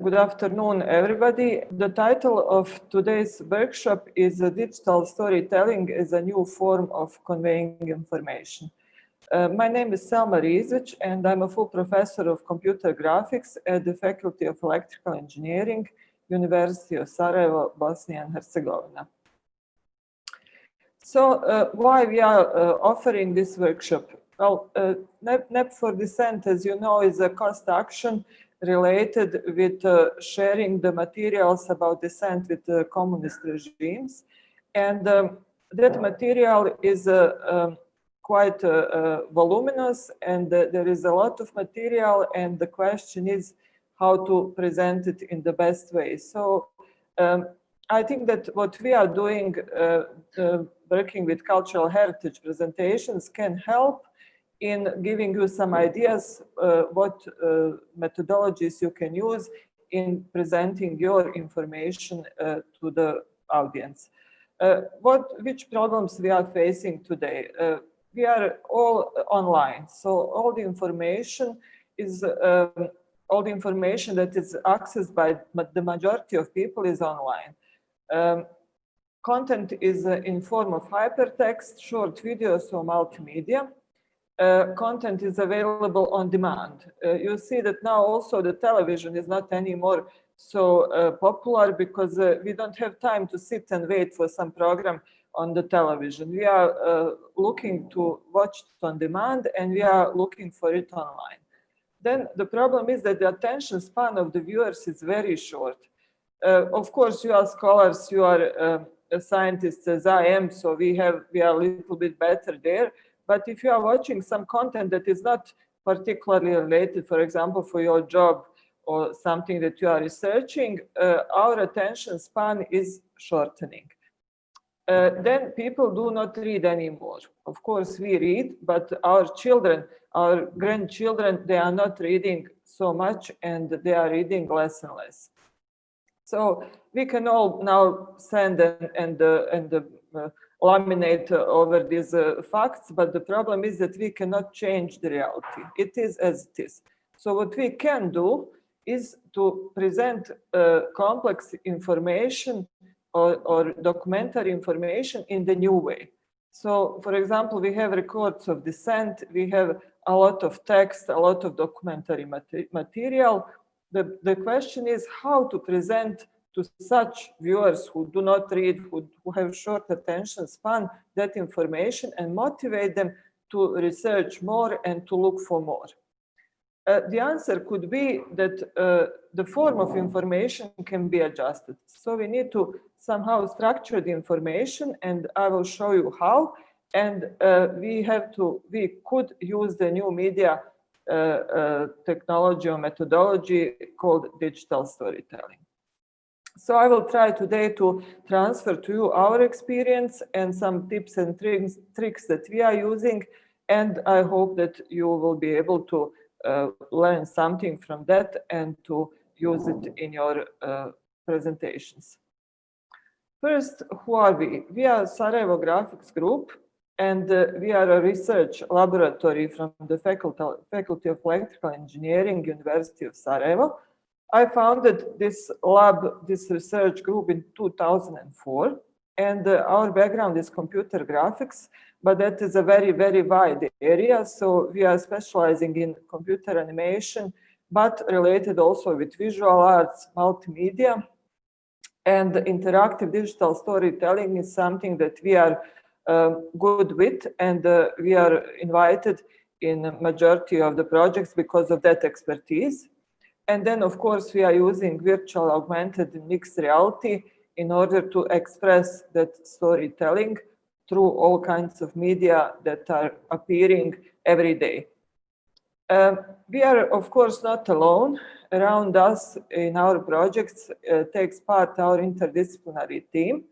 Good afternoon, everybody. The title of today's workshop is Digital Storytelling as a New Form of Conveying Information. My name is Selma Rizvic, and I'm a full professor of computer graphics at the Faculty of Electrical Engineering, University of Sarajevo, Bosnia and Herzegovina. So why we are offering this workshop? Well, NEP4DISSENT, as you know, is a cost action related with sharing the materials about dissent with communist regimes. And that material is quite voluminous, and there is a lot of material, and the question is how to present it in the best way. So I think that what we are doing, working with cultural heritage presentations, can help in giving you some ideas what methodologies you can use in presenting your information to the audience. Which problems we are facing today? We are all online, so all the information that is accessed by the majority of people is online. Content is in form of hypertext, short videos, or multimedia. Content is available on demand. You see that now also the television is not anymore so popular because we don't have time to sit and wait for some program on the television. We are looking to watch it on demand, and we are looking for it online. Then the problem is that the attention span of the viewers is very short. Of course, you are scholars, you are scientists as I am, so we are a little bit better there. But if you are watching some content that is not particularly related, for example, for your job or something that you are researching, our attention span is shortening. Then people do not read anymore. Of course, we read, but our children, our grandchildren, they are not reading so much, and they are reading less and less. So we can all now send and laminate over these facts, but the problem is that we cannot change the reality. It is as it is. So what we can do is to present complex information or documentary information in the new way. So, for example, we have records of dissent, we have a lot of text, a lot of documentary material. The question is how to present to such viewers who do not read, who have short attention span, that information, and motivate them to research more and to look for more. The answer could be that the form of information can be adjusted. So we need to somehow structure the information, and I will show you how. And we could use the new media technology or methodology called digital storytelling. So I will try today to transfer to you our experience and some tips and tricks that we are using, and I hope that you will be able to learn something from that and to use it in your presentations. First, who are we? We are Sarajevo Graphics Group, and we are a research laboratory from the Faculty of Electrical Engineering, University of Sarajevo. I founded this lab, this research group in 2004, and our background is computer graphics, but that is a very, very wide area. So we are specializing in computer animation, but related also with visual arts, multimedia, and interactive digital storytelling is something that we are good with, and we are invited in a majority of the projects because of that expertise. And then, of course, we are using virtual, augmented, and mixed reality in order to express that storytelling through all kinds of media that are appearing every day. We are, of course, not alone. Around us in our projects takes part our interdisciplinary team.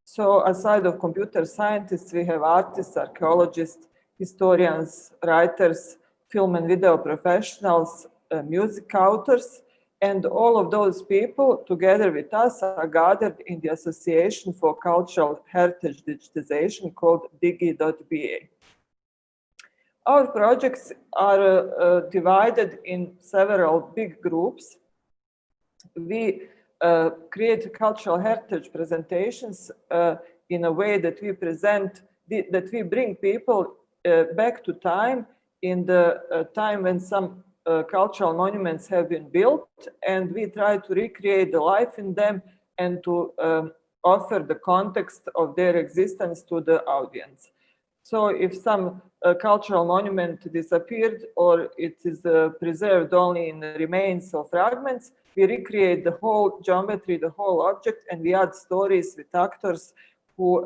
So aside of computer scientists, we have artists, archaeologists, historians, writers, film and video professionals, music authors, and all of those people together with us are gathered in the Association for Cultural Heritage Digitization called digi.Baiae. Our projects are divided in several big groups. We create cultural heritage presentations in a way that we present, that we bring people back to time, in the time when some cultural monuments have been built, and we try to recreate the life in them and to offer the context of their existence to the audience. So if some cultural monument disappeared, or it is preserved only in the remains or fragments, we recreate the whole geometry, the whole object, and we add stories with actors who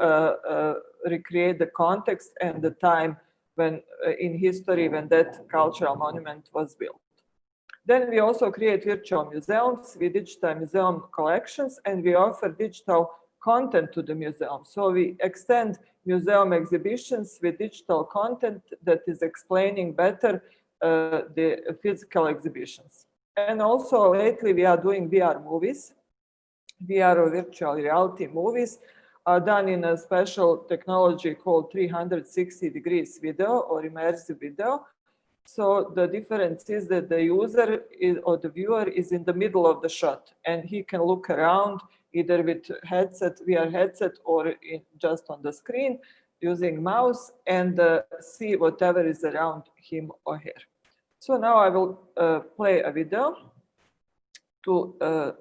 recreate the context and the time when in history when that cultural monument was built. Then we also create virtual museums. We digitize museum collections, and we offer digital content to the museum. So we extend museum exhibitions with digital content that is explaining better the physical exhibitions. And also lately we are doing VR movies. VR or virtual reality movies are done in a special technology called 360 degrees video or immersive video. So the difference is that the user or the viewer is in the middle of the shot, and he can look around either with headset, VR headset, or just on the screen using mouse, and see whatever is around him or her. So now I will play a video to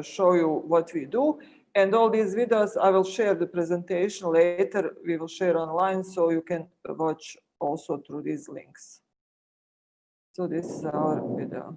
show you what we do. And all these videos, I will share the presentation later. We will share online, so you can watch also through these links. So this is our video.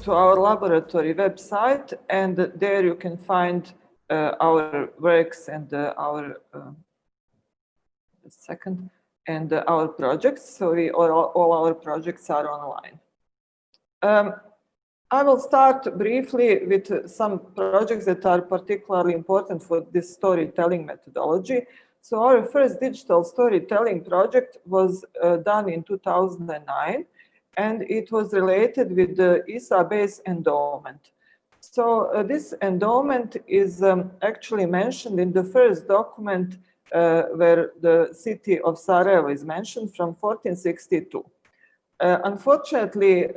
To our laboratory website, and there you can find our works and our our projects. So all our projects are online. I will start briefly with some projects that are particularly important for this storytelling methodology. So our first digital storytelling project was done in 2009. And it was related with the ISA-based endowment. So this endowment is actually mentioned in the first document where the city of Sarajevo is mentioned from 1462. Unfortunately,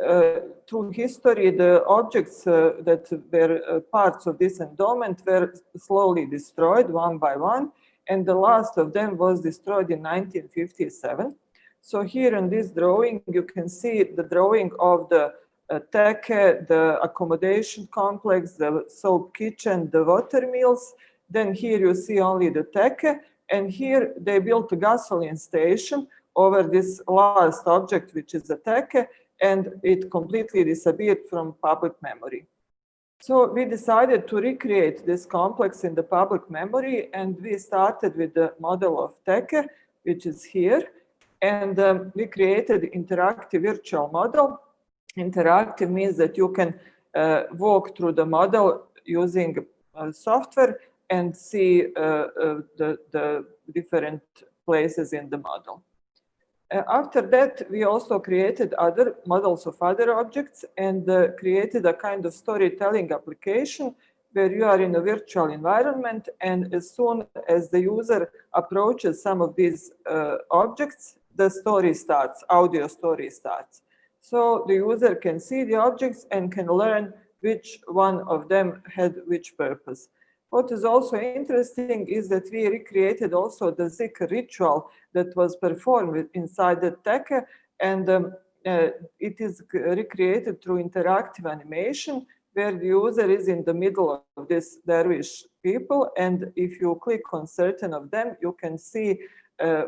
through history, the objects that were parts of this endowment were slowly destroyed one by one, and the last of them was destroyed in 1957. So here in this drawing, you can see the drawing of the teke, the accommodation complex, the soap kitchen, the water mills, Then here you see only the teke, and here they built a gasoline station over this last object, which is the teke, and it completely disappeared from public memory. So we decided to recreate this complex in the public memory, and we started with the model of teke, which is here, and we created interactive virtual model. Interactive means that you can walk through the model using software and see the different places in the model. After that, we also created other models of other objects and created a kind of storytelling application where you are in a virtual environment, and as soon as the user approaches some of these objects, the story starts, audio story starts. So the user can see the objects and can learn which one of them had which purpose. What is also interesting is that we recreated also the zikr ritual that was performed inside the teke, and it is recreated through interactive animation where the user is in the middle of this dervish people, and if you click on certain of them, you can see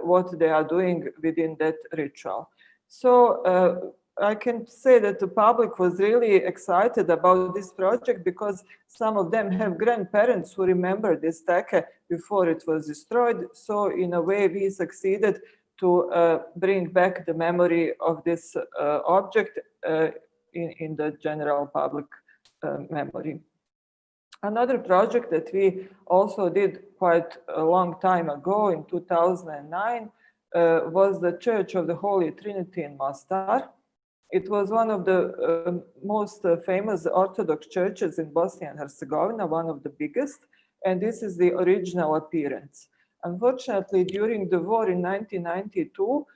what they are doing within that ritual. So I can say that the public was really excited about this project because some of them have grandparents who remember this teke before it was destroyed. So in a way, we succeeded to bring back the memory of this object in the general public memory. Another project that we also did quite a long time ago in 2009 was the Church of the Holy Trinity in Mostar. It was one of the most famous Orthodox churches in Bosnia and Herzegovina, one of the biggest, and this is the original appearance. Unfortunately, during the war in 1992,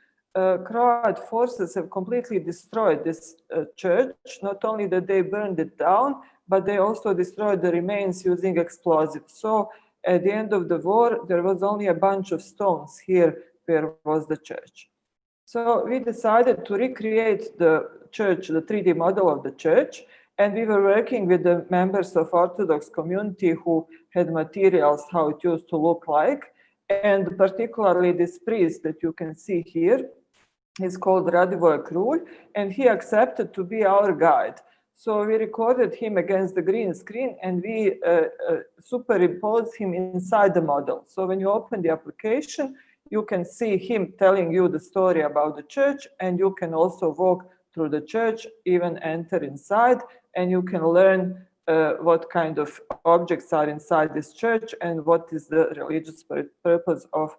Croat forces have completely destroyed this church. Not only that they burned it down, but they also destroyed the remains using explosives. So at the end of the war, there was only a bunch of stones here where was the church. So we decided to recreate the church, the 3D model of the church, and we were working with the members of Orthodox community who had materials how it used to look like, and particularly this priest that you can see here is called Radivoje Krulj, and he accepted to be our guide. So we recorded him against the green screen, and we superimposed him inside the model. So when you open the application, you can see him telling you the story about the church, and you can also walk through the church, even enter inside, and you can learn what kind of objects are inside this church and what is the religious purpose of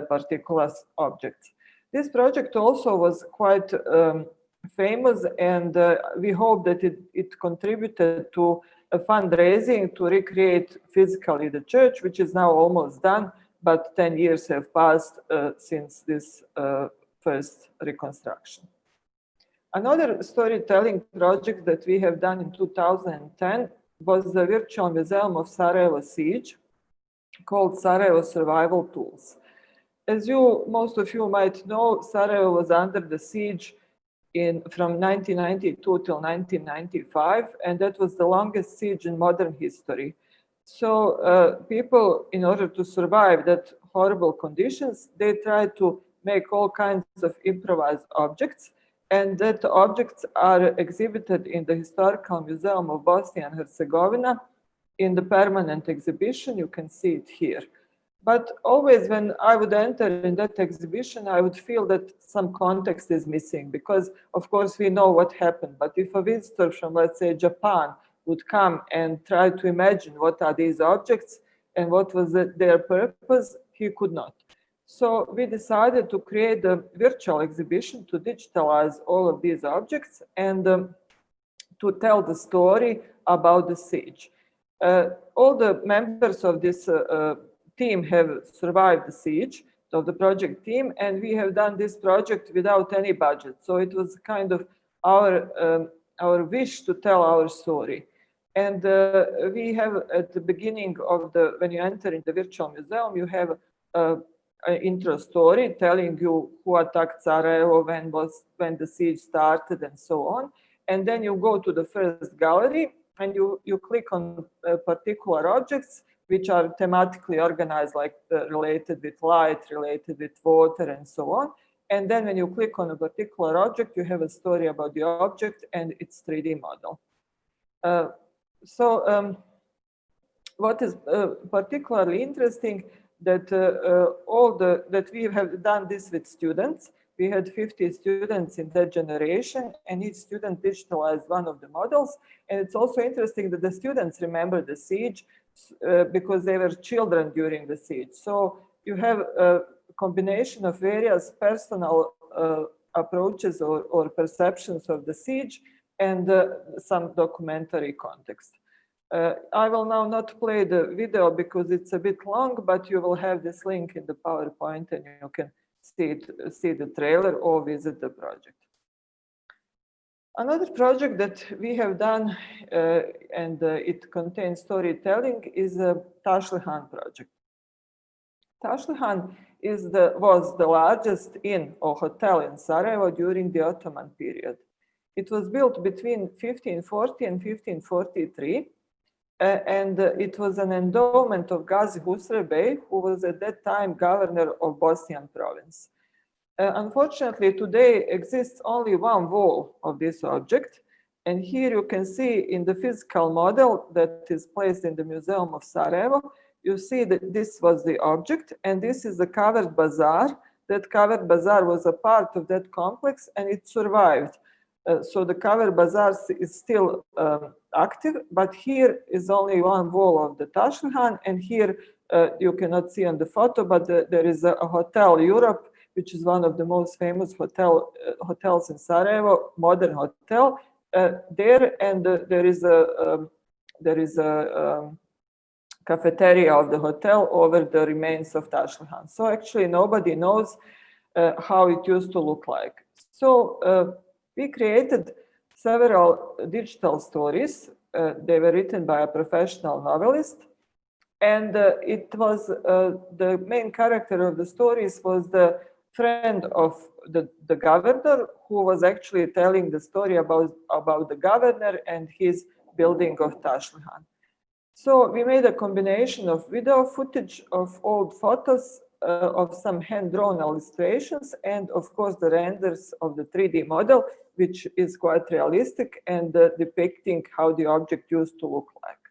particular objects. This project also was quite famous, and we hope that it contributed to a fundraising to recreate physically the church, which is now almost done, but 10 years have passed since this first reconstruction. Another storytelling project that we have done in 2010 was the virtual museum of Sarajevo siege called Sarajevo Survival Tools. As most of you might know, Sarajevo was under the siege from 1992 till 1995, and that was the longest siege in modern history. So people, in order to survive that horrible conditions, they tried to make all kinds of improvised objects, and that objects are exhibited in the Historical Museum of Bosnia and Herzegovina in the permanent exhibition. You can see it here. But always when I would enter in that exhibition, I would feel that some context is missing because, of course, we know what happened. But if a visitor from, let's say, Japan would come and try to imagine what are these objects and what was their purpose, he could not. So we decided to create a virtual exhibition to digitalize all of these objects and to tell the story about the siege. All the members of this team have survived the siege of the project team, and we have done this project without any budget. So it was kind of our wish to tell our story. And we have at the beginning of when you enter in the virtual museum, you have an intro story telling you who attacked Sarajevo, when the siege started, and so on. And then you go to the first gallery and you click on particular objects which are thematically organized, like related with light, related with water, and so on. And then when you click on a particular object, you have a story about the object and its 3D model. What is particularly interesting that that we have done this with students. We had 50 students in that generation, and each student digitalized one of the models. And it's also interesting that the students remember the siege because they were children during the siege. So you have a combination of various personal approaches or perceptions of the siege and some documentary context. I will now not play the video because it's a bit long, but you will have this link in the PowerPoint and you can see the trailer or visit the project. Another project that we have done and it contains storytelling is the Tašlihan project. Tašlihan was the largest inn or hotel in Sarajevo during the Ottoman period. It was built between 1540 and 1543. And it was an endowment of Gazi Husrev Bey, who was at that time governor of Bosnian province. Unfortunately, today exists only one wall of this object. And here you can see in the physical model that is placed in the Museum of Sarajevo, you see that this was the object, and this is the covered bazaar. That covered bazaar was a part of that complex, and it survived. So the covered bazaar is still active, but here is only one wall of the Tašlihan, and here you cannot see on the photo, but there is a Hotel Europe, which is one of the most famous hotels in Sarajevo, modern hotel there, and there is a cafeteria of the hotel over the remains of Tašlihan. So actually nobody knows how it used to look like. So we created several digital stories. They were written by a professional novelist. And it was the main character of the stories was the friend of the governor, who was actually telling the story about the governor and his building of Tašlihan. So we made a combination of video footage of old photos, of some hand-drawn illustrations, and of course the renders of the 3D model, which is quite realistic and depicting how the object used to look like.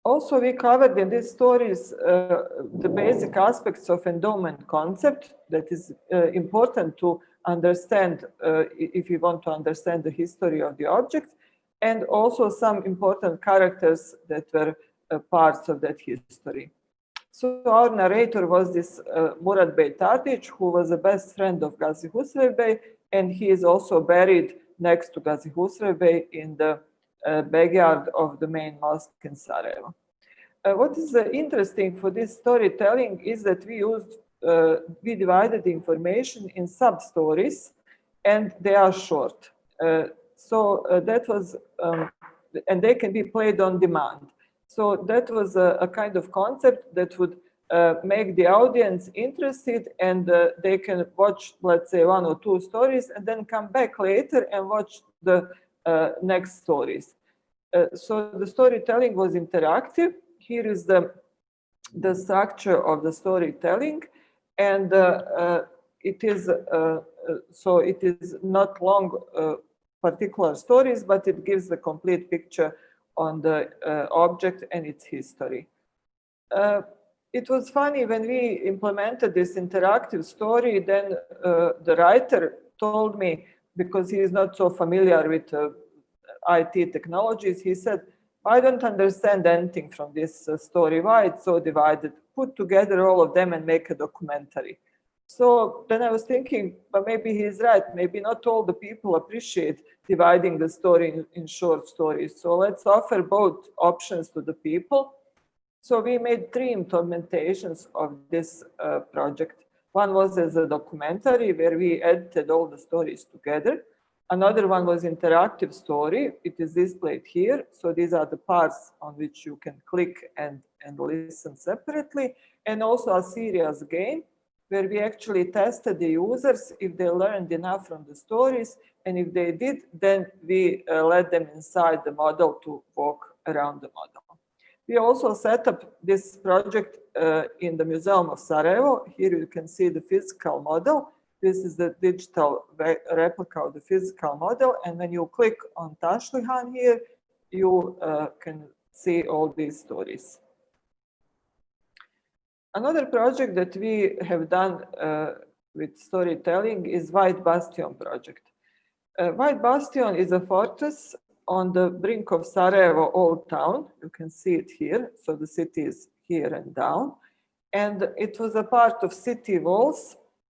Also, we covered in these stories the basic aspects of endowment concept that is important to understand if you want to understand the history of the object, and also some important characters that were parts of that history. So our narrator was this Murad Bey Tardić, who was the best friend of Gazi Husrev Bey, and he is also buried next to Gazi Husrev Bey in the backyard of the main mosque in Sarajevo. What is interesting for this storytelling is that we divided the information in sub-stories, and they are short. So that was, and they can be played on demand. So that was a kind of concept that would make the audience interested, and they can watch, let's say, 1 or 2 stories and then come back later and watch the next stories. So the storytelling was interactive. Here is the structure of the storytelling, and it is so it is not long particular stories, but it gives the complete picture on the object and its history. It was funny when we implemented this interactive story, then the writer told me, because he is not so familiar with IT technologies, he said, I don't understand anything from this story. Why it's so divided? Put together all of them and make a documentary. So then I was thinking, but maybe he's right. Maybe not all the people appreciate dividing the story in short stories. So let's offer both options to the people. So we made 3 implementations of this project. One was as a documentary where we edited all the stories together. Another one was interactive story. It is displayed here. So these are the parts on which you can click and listen separately. And also a serious game where we actually tested the users if they learned enough from the stories. And if they did, then we let them inside the model to walk around the model. We also set up this project in the Museum of Sarajevo. Here you can see the physical model. This is the digital replica of the physical model. And when you click on Tašlihan here, you can see all these stories. Another project that we have done with storytelling is White Bastion project. White Bastion is a fortress on the brink of Sarajevo Old Town. You can see it here. So the city is here and down. And it was a part of city walls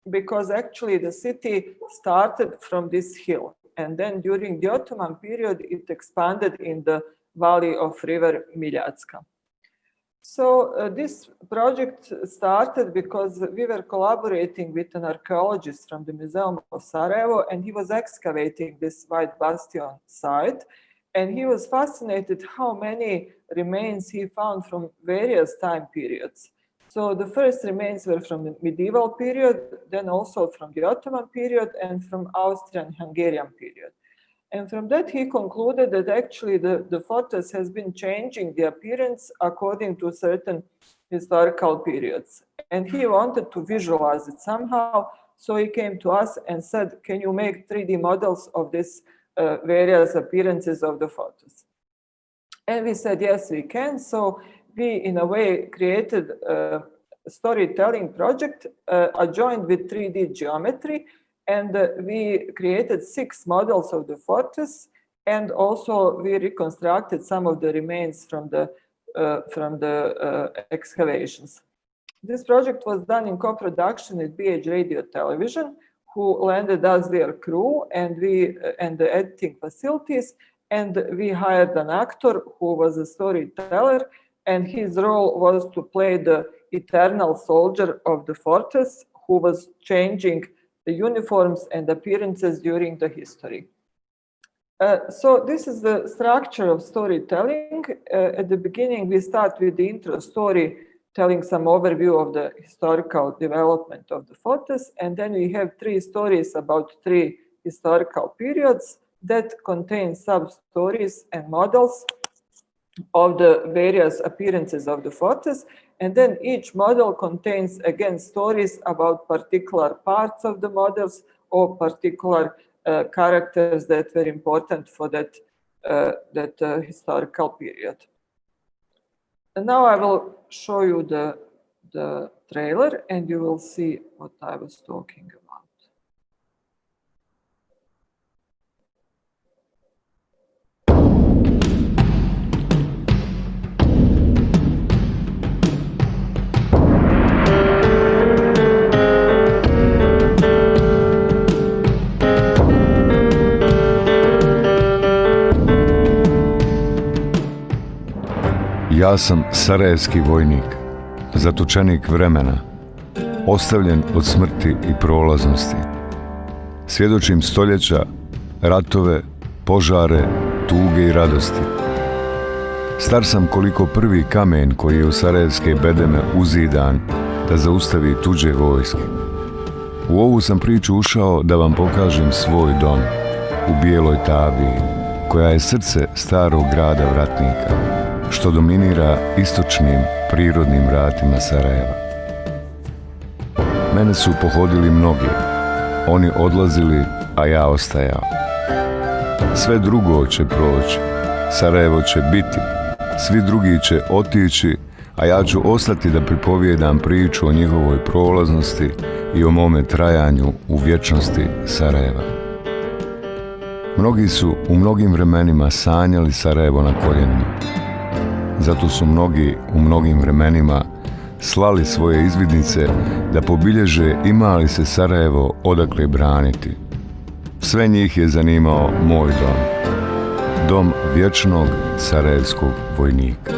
because actually the city started from this hill. And then during the Ottoman period, it expanded in the valley of river Miljacka. So this project started because we were collaborating with an archaeologist from the Museum of Sarajevo, and he was excavating this White Bastion site. And he was fascinated how many remains he found from various time periods. So the first remains were from the medieval period, then also from the Ottoman period and from Austrian-Hungarian period. And from that, he concluded that actually the fortress has been changing the appearance according to certain historical periods. And he wanted to visualize it somehow. So he came to us and said, can you make 3D models of this various appearances of the fortress? And we said, yes, we can. So we, in a way, created a storytelling project adjoined with 3D geometry. And we created 6 models of the fortress, and also we reconstructed some of the remains from the excavations. This project was done in co-production with BH Radio Television, who lended us their crew and the editing facilities, and we hired an actor who was a storyteller, and his role was to play the eternal soldier of the fortress who was changing the uniforms and appearances during the history. So this is the structure of storytelling. At the beginning, we start with the intro story, telling some overview of the historical development of the fortress. And then we have 3 stories about 3 historical periods that contain sub-stories and models of the various appearances of the fortress. And then each model contains, again, stories about particular parts of the models or particular characters that were important for that historical period. And now I will show you the trailer, and you will see what I was talking about. Ja sam sarajevski vojnik, zatočenik vremena, ostavljen od smrti i prolaznosti. Svjedočim stoljeća, ratove, požare, tuge i radosti. Star sam koliko prvi kamen koji je u sarajevske bedeme uzidan da zaustavi tuđe vojske. U ovu sam priču ušao da vam pokažem svoj dom u bijeloj tabiji, koja je srce starog grada vratnika, što dominira istočnim prirodnim vratima Sarajeva. Mene su pohodili mnogi, oni odlazili, a ja ostajao. Sve drugo će proći, Sarajevo će biti, svi drugi će otići, a ja ću ostati da pripovijedam priču o njihovoj prolaznosti i o mome trajanju u vječnosti Sarajeva. Mnogi su u mnogim vremenima sanjali Sarajevo na koljenima. Zato su mnogi u mnogim vremenima slali svoje izvidnice da pobilježe ima li se Sarajevo odakle braniti. Sve njih je zanimao moj dom, dom vječnog sarajevskog vojnika.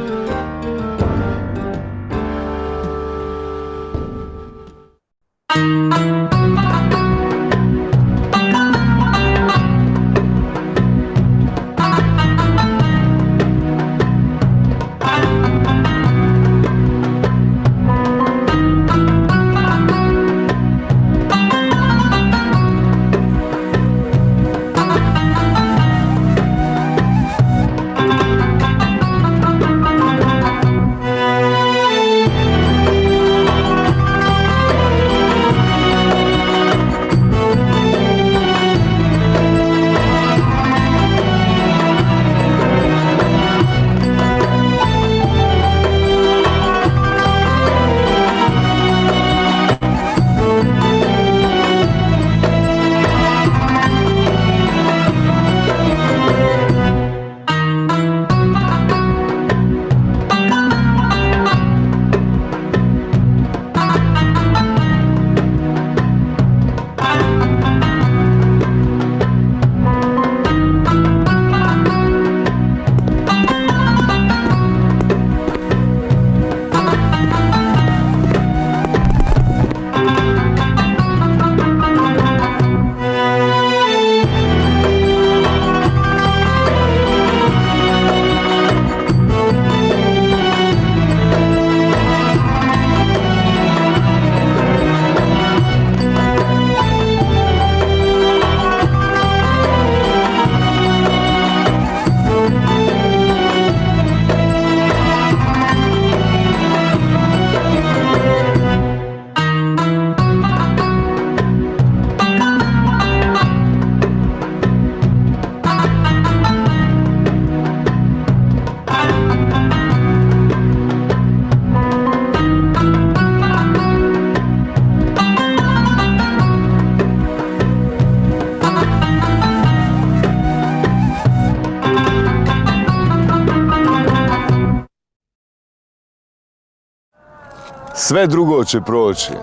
Sve drugo će proći.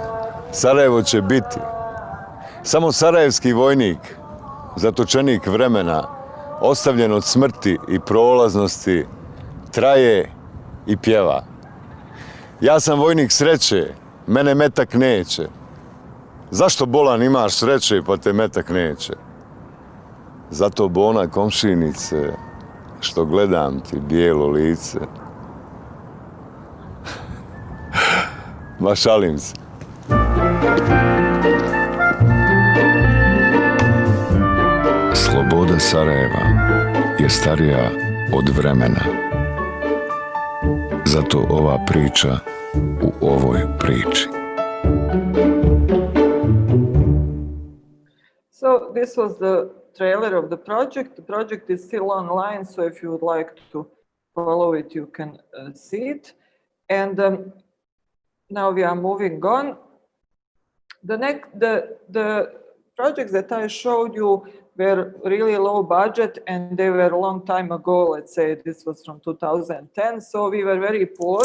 Sarajevo će biti. Samo sarajevski vojnik, zatočenik vremena, ostavljen od smrti i prolaznosti, traje i pjeva. Ja sam vojnik sreće, mene metak neće. Zašto bolan imaš sreće pa te metak neće? Zato bona komšinice, što gledam ti bijelo lice. Ma šalim se. Sloboda Sarajeva je starija od vremena. Zato ova priča u ovoj priči. So this was the trailer of the project. The project is still online, so if you would like to follow it, you can see it. And now we are moving on. The projects that I showed you were really low budget, and they were a long time ago. Let's say this was from 2010, so we were very poor,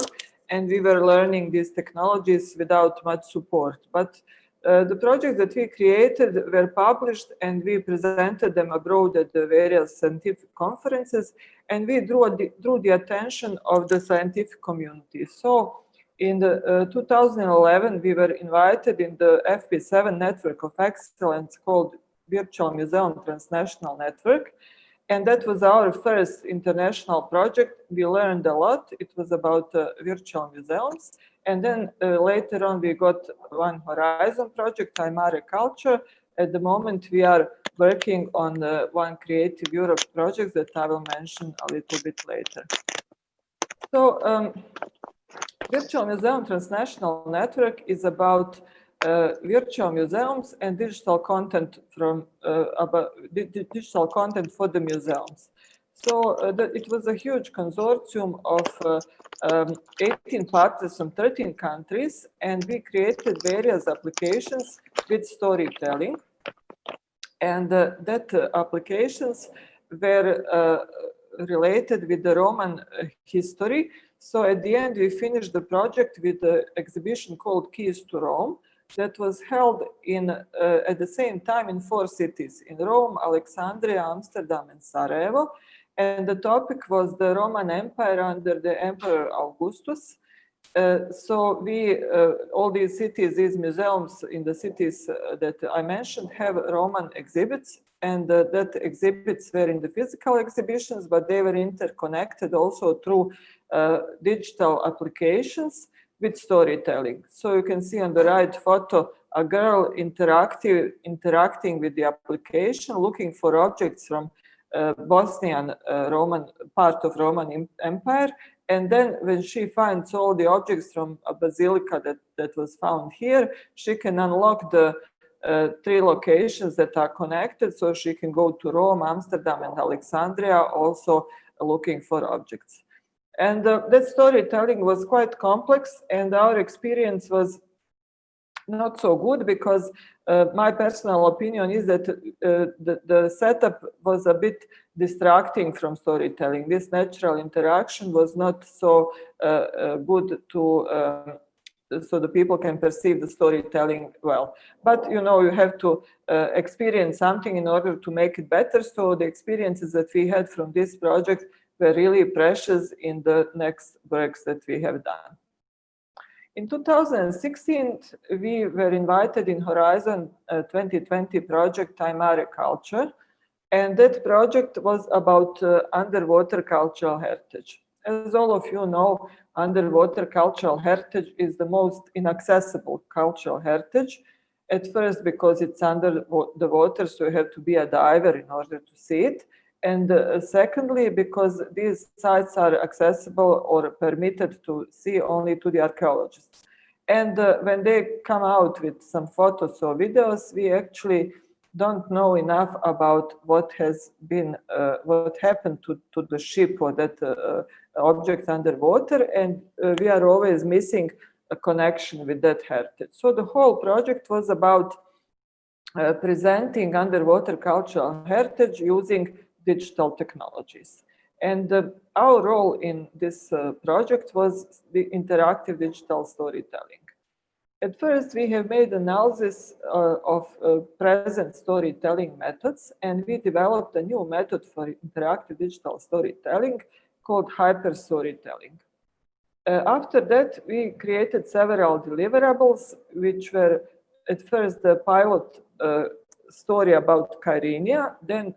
and we were learning these technologies without much support. But the projects that we created were published, and we presented them abroad at the various scientific conferences, and we drew the attention of the scientific community. So in 2011, we were invited in the FP7 Network of Excellence called Virtual Museum Transnational Network, and that was our first international project. We learned a lot. It was about virtual museums. And then later on, we got one Horizon project, Aymara Culture. At the moment, we are working on one Creative Europe project that I will mention a little bit later. So Virtual Museum Transnational Network is about virtual museums and digital content digital content for the museums. So it was a huge consortium of 18 partners from 13 countries, and we created various applications with storytelling. And that applications were related with the Roman history. So at the end, we finished the project with an exhibition called Keys to Rome that was held at the same time in 4 cities, in Rome, Alexandria, Amsterdam, and Sarajevo. And the topic was the Roman Empire under the Emperor Augustus. So all these cities, these museums in the cities that I mentioned have Roman exhibits, and that exhibits were in the physical exhibitions, but they were interconnected also through digital applications with storytelling. So you can see on the right photo, a girl interacting with the application, looking for objects from Bosnian Roman part of Roman Empire. And then when she finds all the objects from a basilica that was found here, she can unlock the 3 locations that are connected, so she can go to Rome, Amsterdam, and Alexandria, also looking for objects. And that storytelling was quite complex, and our experience was not so good because my personal opinion is that the setup was a bit distracting from storytelling. This natural interaction was not so good so the people can perceive the storytelling well. But you have to experience something in order to make it better. So the experiences that we had from this project were really precious in the next works that we have done. In 2016, we were invited in Horizon 2020 project Aymara Culture, and that project was about underwater cultural heritage. As all of you know, underwater cultural heritage is the most inaccessible cultural heritage. At first, because it's under the water, so you have to be a diver in order to see it. And secondly, because these sites are accessible or permitted to see only to the archaeologists. And when they come out with some photos or videos, we actually don't know enough about what happened to the ship or that object underwater, and we are always missing a connection with that heritage. So the whole project was about presenting underwater cultural heritage using digital technologies. And our role in this project was the interactive digital storytelling. At first, we have made analysis of present storytelling methods, and we developed a new method for interactive digital storytelling called hyper storytelling. After that, we created several deliverables, which were at first the pilot story about Kyrenia, then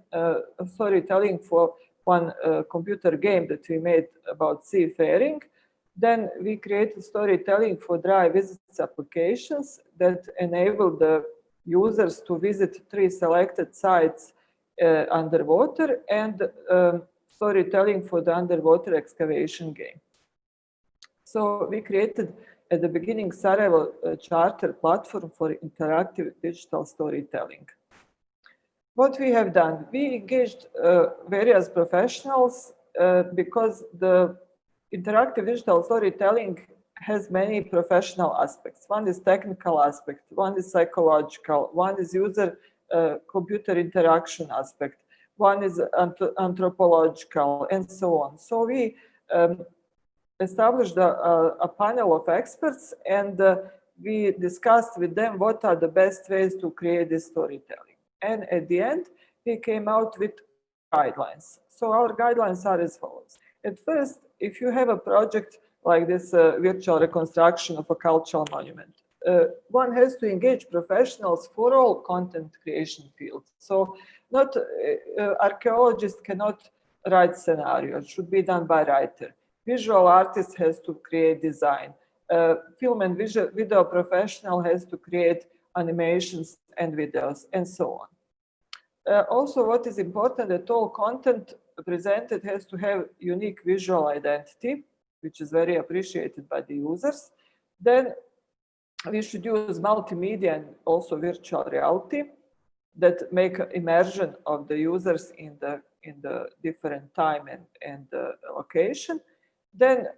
storytelling for one computer game that we made about seafaring. Then we created storytelling for dry visits applications that enable the users to visit 3 selected sites underwater, and storytelling for the underwater excavation game. So we created at the beginning Sarajevo Charter platform for interactive digital storytelling. What we have done, we engaged various professionals because the interactive digital storytelling has many professional aspects. One is technical aspect, one is psychological, one is user computer interaction aspect, one is anthropological, and so on. So we established a panel of experts, and we discussed with them what are the best ways to create this storytelling. And at the end, we came out with guidelines. So our guidelines are as follows. At first, if you have a project like this virtual reconstruction of a cultural monument, one has to engage professionals for all content creation fields. So not archaeologists cannot write scenarios, it should be done by writer. Visual artist has to create design. Film and video professional has to create animations and videos, and so on. Also, what is important, that all content presented has to have unique visual identity, which is very appreciated by the users. Then we should use multimedia and also virtual reality that make immersion of the users in the different time and location. Then,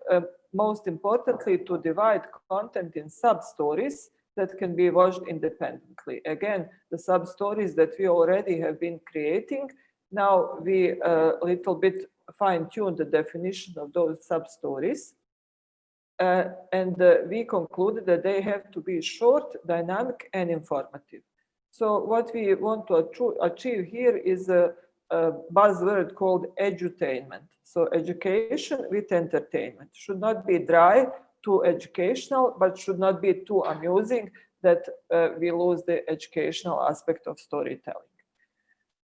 most importantly, to divide content in sub-stories that can be watched independently. Again, the sub-stories that we already have been creating, now we a little bit fine-tune the definition of those sub-stories. And we concluded that they have to be short, dynamic, and informative. So what we want to achieve here is a buzzword called edutainment. So education with entertainment. Should not be dry, too educational, but should not be too amusing that we lose the educational aspect of storytelling.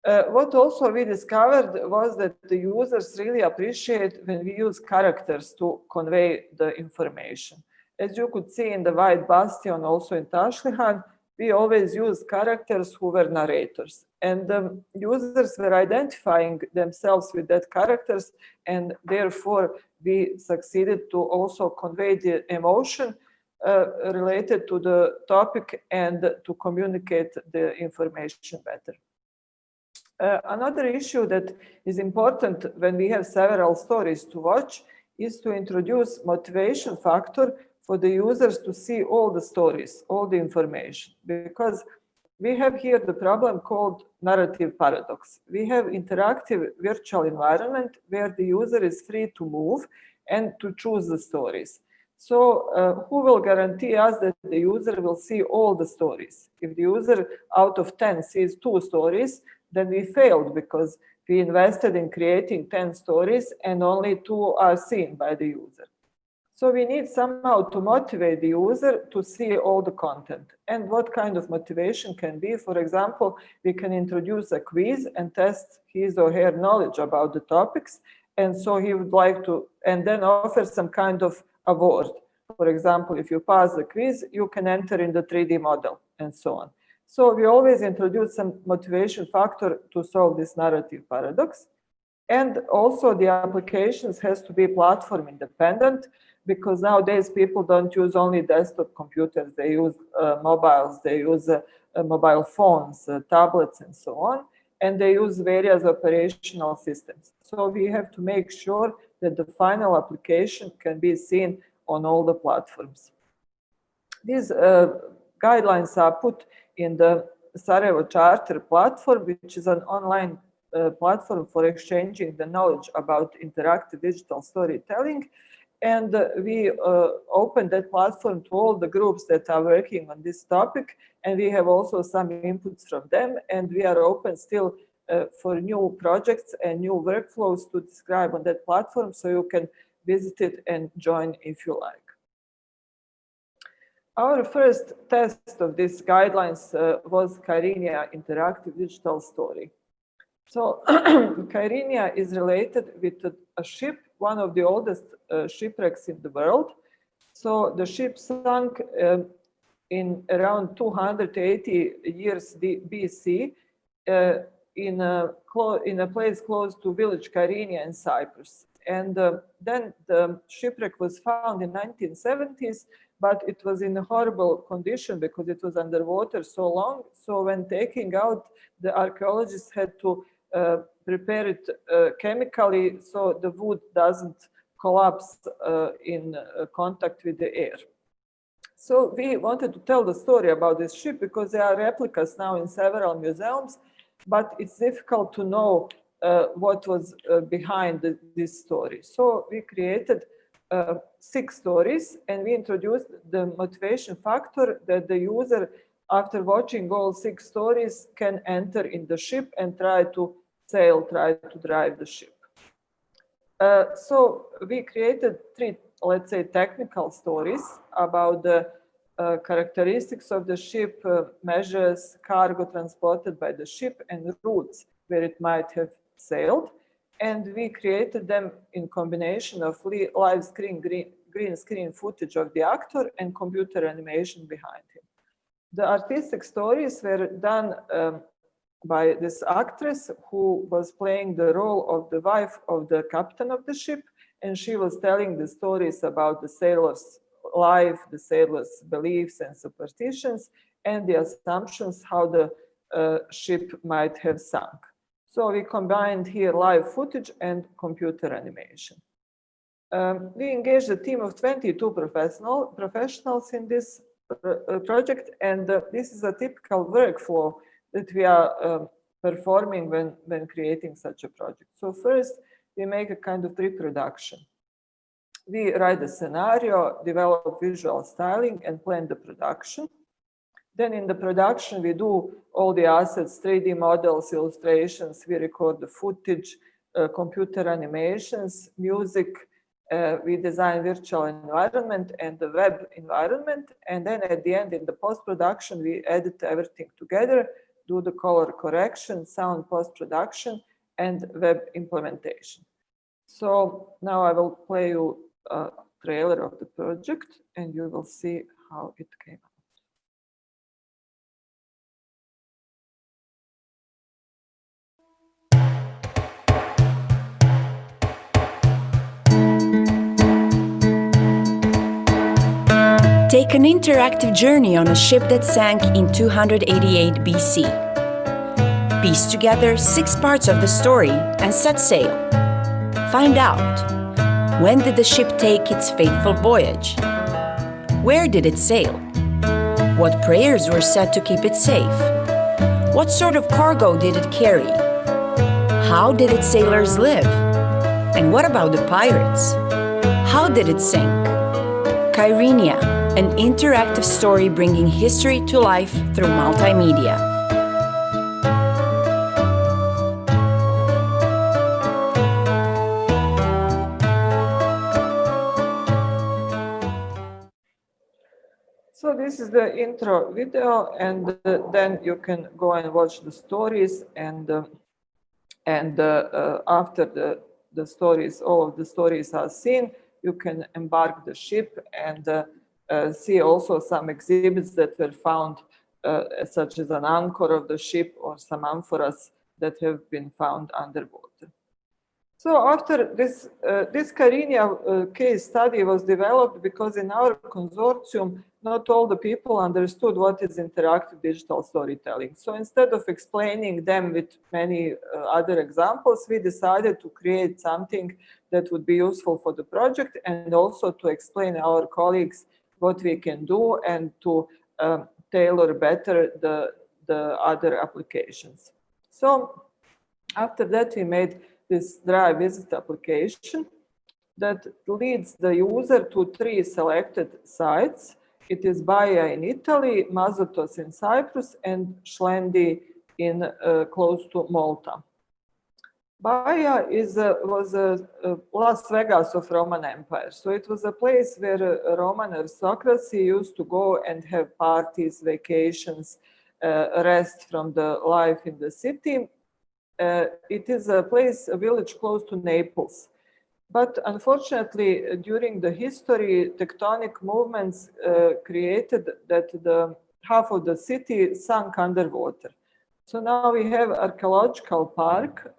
What also we discovered was that the users really appreciate when we use characters to convey the information. As you could see in the white Bastion, also in Tašlihan, we always use characters who were narrators. And the users were identifying themselves with that characters, and therefore we succeeded to also convey the emotion related to the topic and to communicate the information better. Another issue that is important when we have several stories to watch is to introduce motivation factor for the users to see all the stories, all the information, because we have here the problem called narrative paradox. We have interactive virtual environment where the user is free to move and to choose the stories. So who will guarantee us that the user will see all the stories? If the user out of 10 sees 2 stories, then we failed because we invested in creating 10 stories and only 2 are seen by the user. So we need somehow to motivate the user to see all the content. And what kind of motivation can be? For example, we can introduce a quiz and test his or her knowledge about the topics. And so he would like to, and then offer some kind of award. For example, if you pass the quiz, you can enter in the 3D model and so on. So we always introduce some motivation factor to solve this narrative paradox. And also the applications has to be platform independent, because nowadays people don't use only desktop computers, they use mobiles, they use mobile phones, tablets, and so on, and they use various operational systems. So we have to make sure that the final application can be seen on all the platforms. These guidelines are put in the Sarajevo Charter platform, which is an online platform for exchanging the knowledge about interactive digital storytelling. And we opened that platform to all the groups that are working on this topic. And we have also some inputs from them. And we are open still for new projects and new workflows to describe on that platform. So you can visit it and join if you like. Our first test of these guidelines was Kyrenia Interactive Digital Story. So Kyrenia is related with a ship, one of the oldest shipwrecks in the world. So the ship sunk in around 280 years BC in a place close to village Kyrenia in Cyprus. And then the shipwreck was found in 1970s, but it was in a horrible condition because it was underwater so long. So when taking out, the archaeologists had to prepare it chemically so the wood doesn't collapse in contact with the air. So we wanted to tell the story about this ship because there are replicas now in several museums, but it's difficult to know what was behind this story. So we created 6 stories, and we introduced the motivation factor that the user, after watching all 6 stories, can enter in the ship and try to sail, try to drive the ship. So we created 3, let's say, technical stories about the characteristics of the ship, measures, cargo transported by the ship, and routes where it might have sailed. And we created them in combination of live screen, green screen footage of the actor and computer animation behind him. The artistic stories were done by this actress who was playing the role of the wife of the captain of the ship, and she was telling the stories about the sailors' life, the sailors' beliefs and superstitions, and the assumptions how the ship might have sunk. So we combined here live footage and computer animation. We engaged a team of 22 professionals in this project, and this is a typical workflow that we are performing when creating such a project. So first, we make a kind of pre-production. We write the scenario, develop visual styling, and plan the production. Then in the production, we do all the assets, 3D models, illustrations, we record the footage, computer animations, music, we design virtual environment and the web environment. And then at the end, in the post-production, we edit everything together, do the color correction, sound post-production, and web implementation. So now I will play you a trailer of the project, and you will see how it came out. Take an interactive journey on a ship that sank in 288 BC. Piece together 6 parts of the story and set sail. Find out, when did the ship take its fateful voyage? Where did it sail? What prayers were said to keep it safe? What sort of cargo did it carry? How did its sailors live? And what about the pirates? How did it sink? Kyrenia, an interactive story bringing history to life through multimedia. So this is the intro video, and then you can go and watch the stories, and after the stories, all of the stories are seen, you can embark the ship and see also some exhibits that were found, such as an anchor of the ship or some amphoras that have been found underwater. So after this, this Kyrenia case study was developed because in our consortium, not all the people understood what is interactive digital storytelling. So instead of explaining them with many other examples, we decided to create something that would be useful for the project, and also to explain our colleagues what we can do and to tailor better the other applications. So After that, we made this dry visit application that leads the user to 3 selected sites. It is Baiae in Italy, Mazotos in Cyprus, and Šlendi in close to Malta. Baiae was a Las Vegas of Roman Empire. So it was a place where Roman aristocracy used to go and have parties, vacations, rest from the life in the city. It is a place, a village close to Naples. But unfortunately, during the history, tectonic movements created that the half of the city sunk underwater. So now we have archaeological park.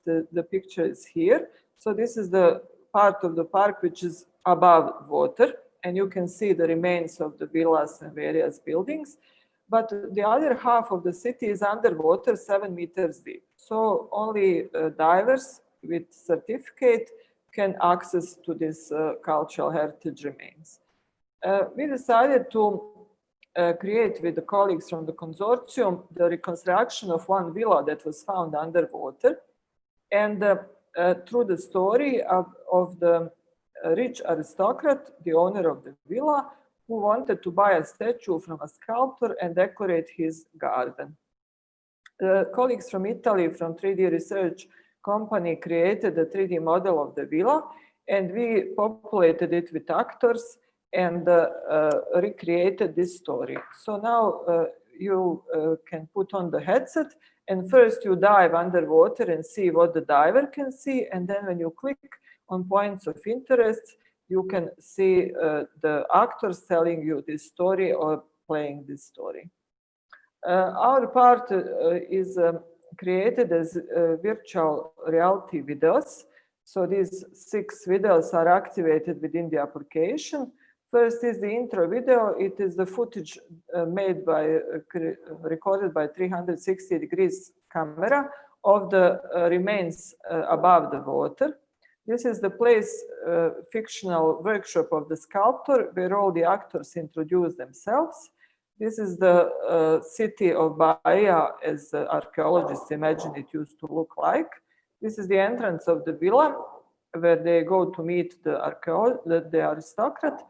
The picture is here. So this is the part of the park which is above water, and you can see the remains of the villas and various buildings. But the other half of the city is underwater, 7 meters deep. So only divers with certificate can access to this cultural heritage remains. We decided to create with the colleagues from the consortium the reconstruction of one villa that was found underwater. And through the story of the rich aristocrat, the owner of the villa, who wanted to buy a statue from a sculptor and decorate his garden. Colleagues from Italy, from 3D Research Company, created a 3D model of the villa, and we populated it with actors and recreated this story. So now you can put on the headset, and first you dive underwater and see what the diver can see, and then when you click on points of interest, you can see the actors telling you this story or playing this story. Our part is created as virtual reality videos. So these 6 videos are activated within the application. First is the intro video. It is the footage made by, recorded by 360 degrees camera of the remains above the water. This is the place fictional workshop of the sculptor where all the actors introduce themselves. This is the city of Baiae as archaeologists imagine it used to look like. This is the entrance of the villa where they go to meet the aristocrat.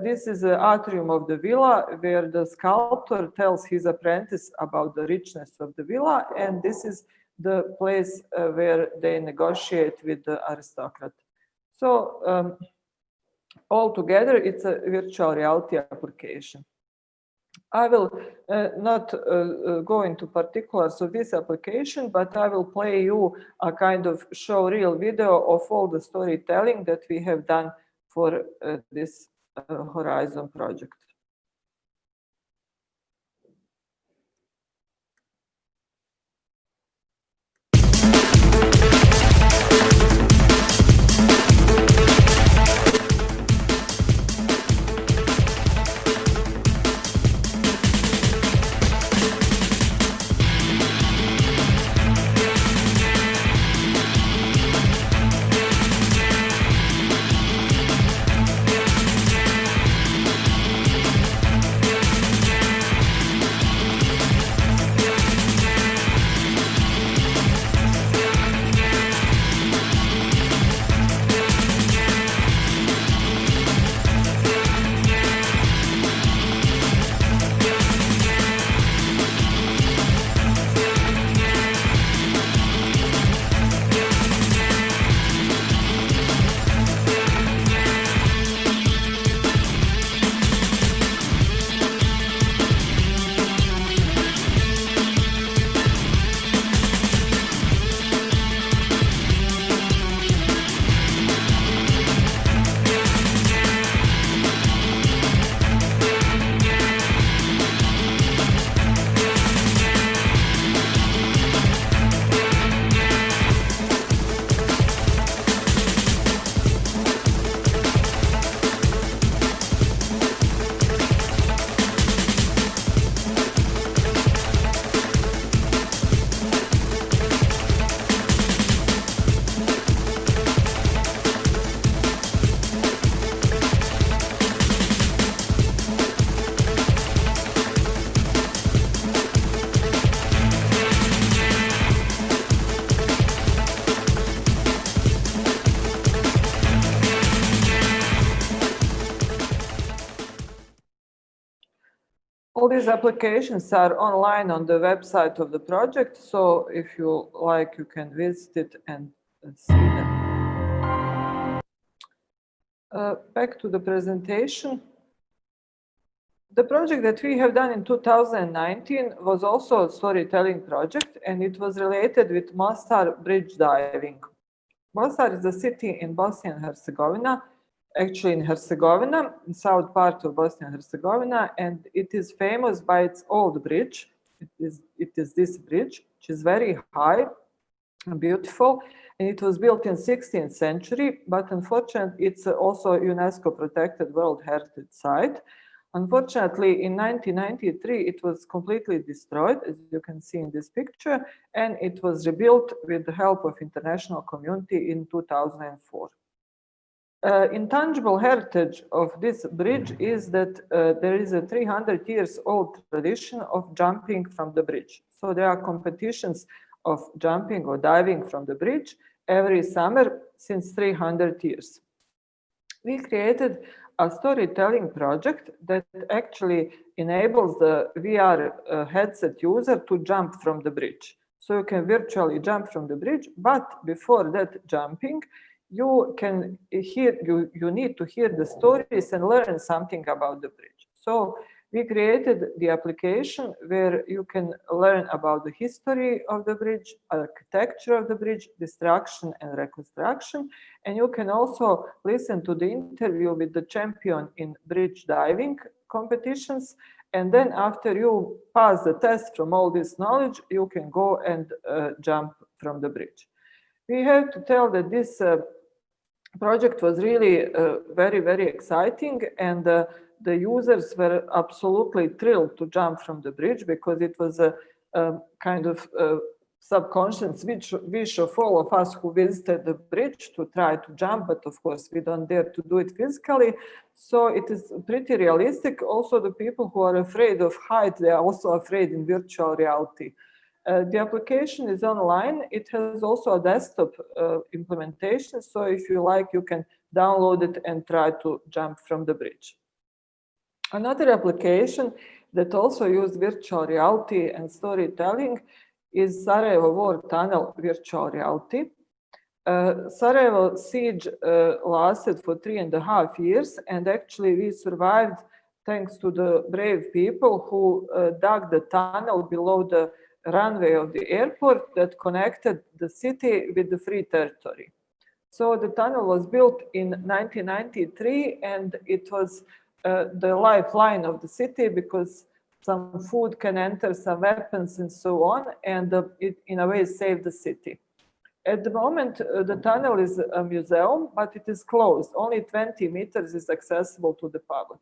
This is the atrium of the villa where the sculptor tells his apprentice about the richness of the villa, and this is the place where they negotiate with the aristocrat. So altogether, it's a virtual reality application. I will not go into particulars of this application, but I will play you a kind of show reel video of all the storytelling that we have done for this Horizon project. All these applications are online on the website of the project, so if you like, you can visit it and see them. Back to the presentation. The project that we have done in 2019 was also a storytelling project, and it was related with Mostar bridge diving. Mostar is a city in Bosnia and Herzegovina, actually in Herzegovina, in south part of Bosnia and Herzegovina, and it is famous by its old bridge. It is this bridge, which is very high and beautiful, and it was built in 16th century, but unfortunately it's also a UNESCO protected World Heritage Site. Unfortunately, in 1993, it was completely destroyed, as you can see in this picture, and it was rebuilt with the help of international community in 2004. Intangible heritage of this bridge is that there is a 300 years old tradition of jumping from the bridge. So there are competitions of jumping or diving from the bridge every summer since 300 years. We created a storytelling project that actually enables the VR headset user to jump from the bridge. So you can virtually jump from the bridge, but before that jumping, you need to hear the stories and learn something about the bridge. So we created the application where you can learn about the history of the bridge, architecture of the bridge, destruction and reconstruction, and you can also listen to the interview with the champion in bridge diving competitions, and then after you pass the test from all this knowledge, you can go and jump from the bridge. We have to tell that this project was really very, very exciting, and the users were absolutely thrilled to jump from the bridge because it was a kind of subconscious wish of all of us who visited the bridge to try to jump, but of course we don't dare to do it physically. So it is pretty realistic. Also, the people who are afraid of height, they are also afraid in virtual reality. The application is online. It has also a desktop implementation. So if you like, you can download it and try to jump from the bridge. Another application that also used virtual reality and storytelling is Sarajevo War Tunnel virtual reality. Sarajevo siege lasted for 3.5 years, and actually we survived thanks to the brave people who dug the tunnel below the runway of the airport that connected the city with the free territory. So the tunnel was built in 1993, and it was the lifeline of the city because some food can enter, some weapons and so on, and it in a way saved the city. At the moment, the tunnel is a museum, but it is closed. Only 20 meters is accessible to the public.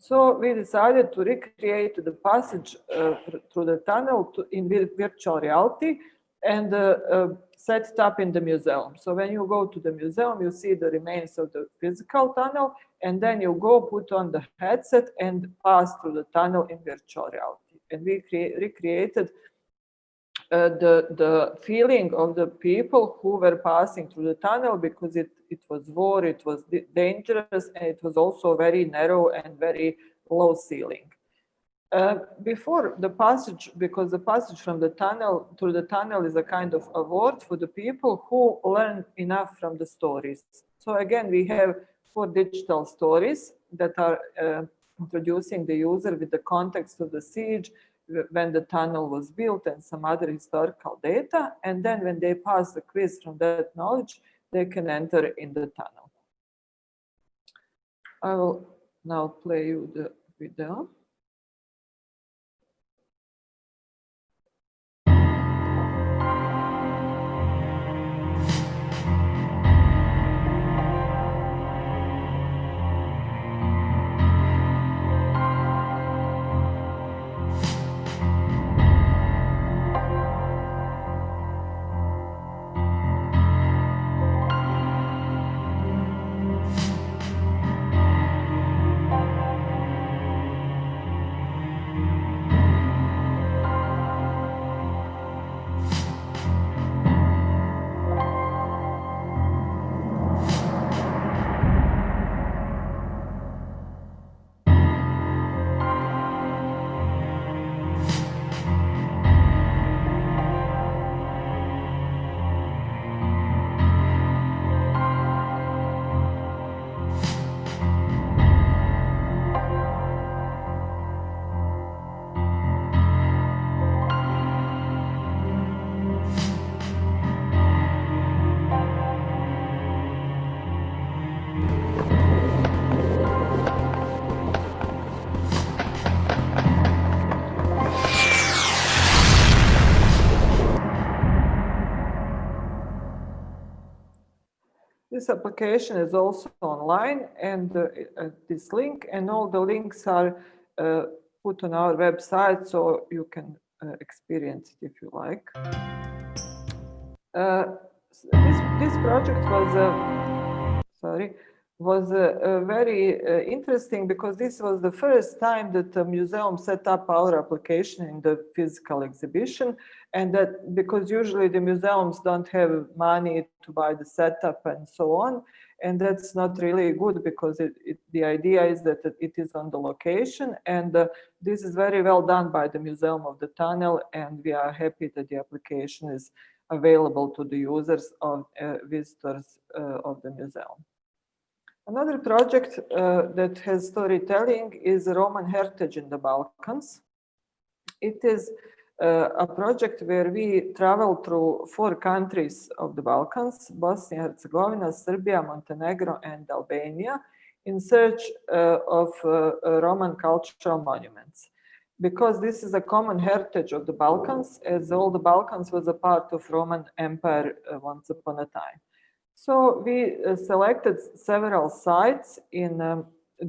So we decided to recreate the passage through the tunnel in virtual reality and set it up in the museum. So when you go to the museum, you see the remains of the physical tunnel, and then you go put on the headset and pass through the tunnel in virtual reality. And we recreated the feeling of the people who were passing through the tunnel because it was war, it was dangerous, and it was also very narrow and very low ceiling. Before the passage, because the passage from the tunnel through the tunnel is a kind of award for the people who learn enough from the stories. So again, we have 4 digital stories that are introducing the user with the context of the siege, when the tunnel was built, and some other historical data. And then when they pass the quiz from that knowledge, they can enter in the tunnel. I will now play you the video. application is also online, and this link and all the links are put on our website, so you can experience it if you like. This project was very interesting because this was the first time that the museum set up our application in the physical exhibition, and that because usually the museums don't have money to buy the setup and so on, and that's not really good because the idea is that it is on the location, and this is very well done by the Museum of the Tunnel, and we are happy that the application is available to the users or visitors of the museum. Another project that has storytelling is Roman heritage in the Balkans. It is a project where we travel through 4 countries of the Balkans, Bosnia and Herzegovina, Serbia, Montenegro, and Albania, in search of Roman cultural monuments. Because this is a common heritage of the Balkans, as all the Balkans was a part of Roman Empire once upon a time. So we selected several sites in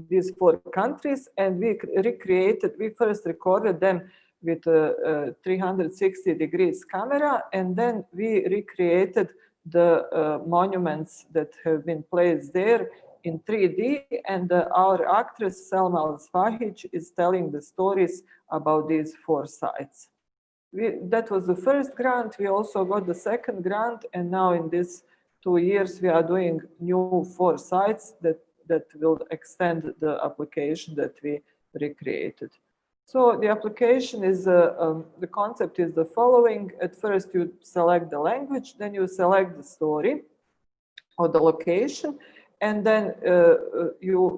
these 4 countries, and we first recorded them with a 360 degrees camera, and then we recreated the monuments that have been placed there in 3D, and our actress Selma Rizvic is telling the stories about these 4 sites. That was the first grant. We also got the second grant, and now in this 2 years we are doing new 4 sites that will extend the application that we recreated. So the application is, the concept is the following. At first you select the language, then you select the story or the location, and then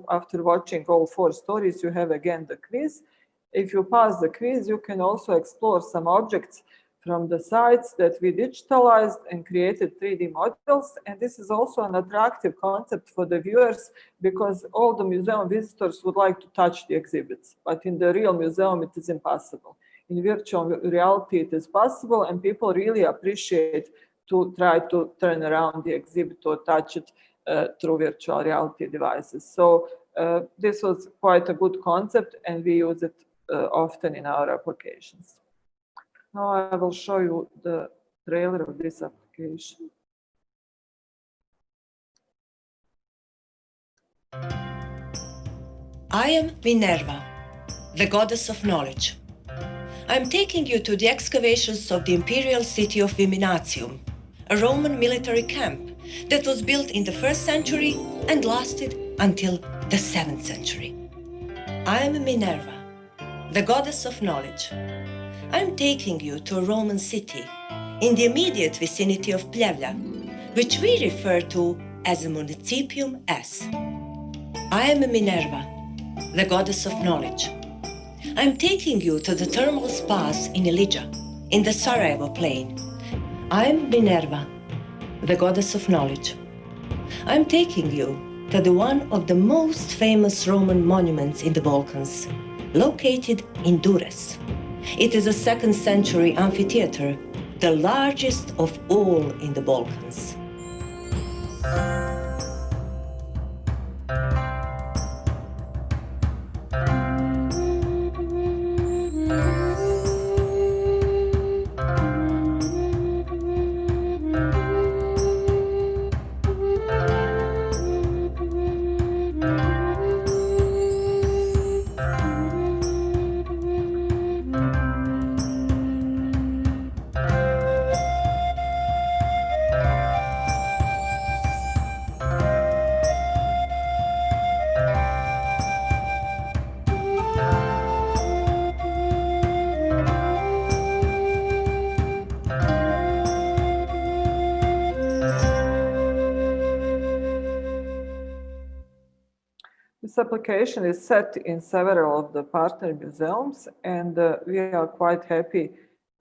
after watching all 4 stories, you have again the quiz. If you pass the quiz, you can also explore some objects from the sites that we digitalized and created 3D models. And this is also an attractive concept for the viewers because all the museum visitors would like to touch the exhibits, but in the real museum, it is impossible. In virtual reality, it is possible, and people really appreciate to try to turn around the exhibit or touch it through virtual reality devices. So this was quite a good concept, and we use it often in our applications. Now I will show you the trailer of this application. I am Minerva, the goddess of knowledge. I am taking you to the excavations of the imperial city of Viminatium, a Roman military camp that was built in the 1st century and lasted until the 7th century. I am Minerva, the goddess of knowledge. I am taking you to a Roman city in the immediate vicinity of Pljevlja, which we refer to as a Municipium S. I am Minerva, the goddess of knowledge. I am taking you to the thermal spas in Ilija, in the Sarajevo plain. I am Minerva, the goddess of knowledge. I am taking you to one of the most famous Roman monuments in the Balkans, located in Durrës. It is a 2nd century amphitheater, the largest of all in the Balkans. This application is set in several of the partner museums, and we are quite happy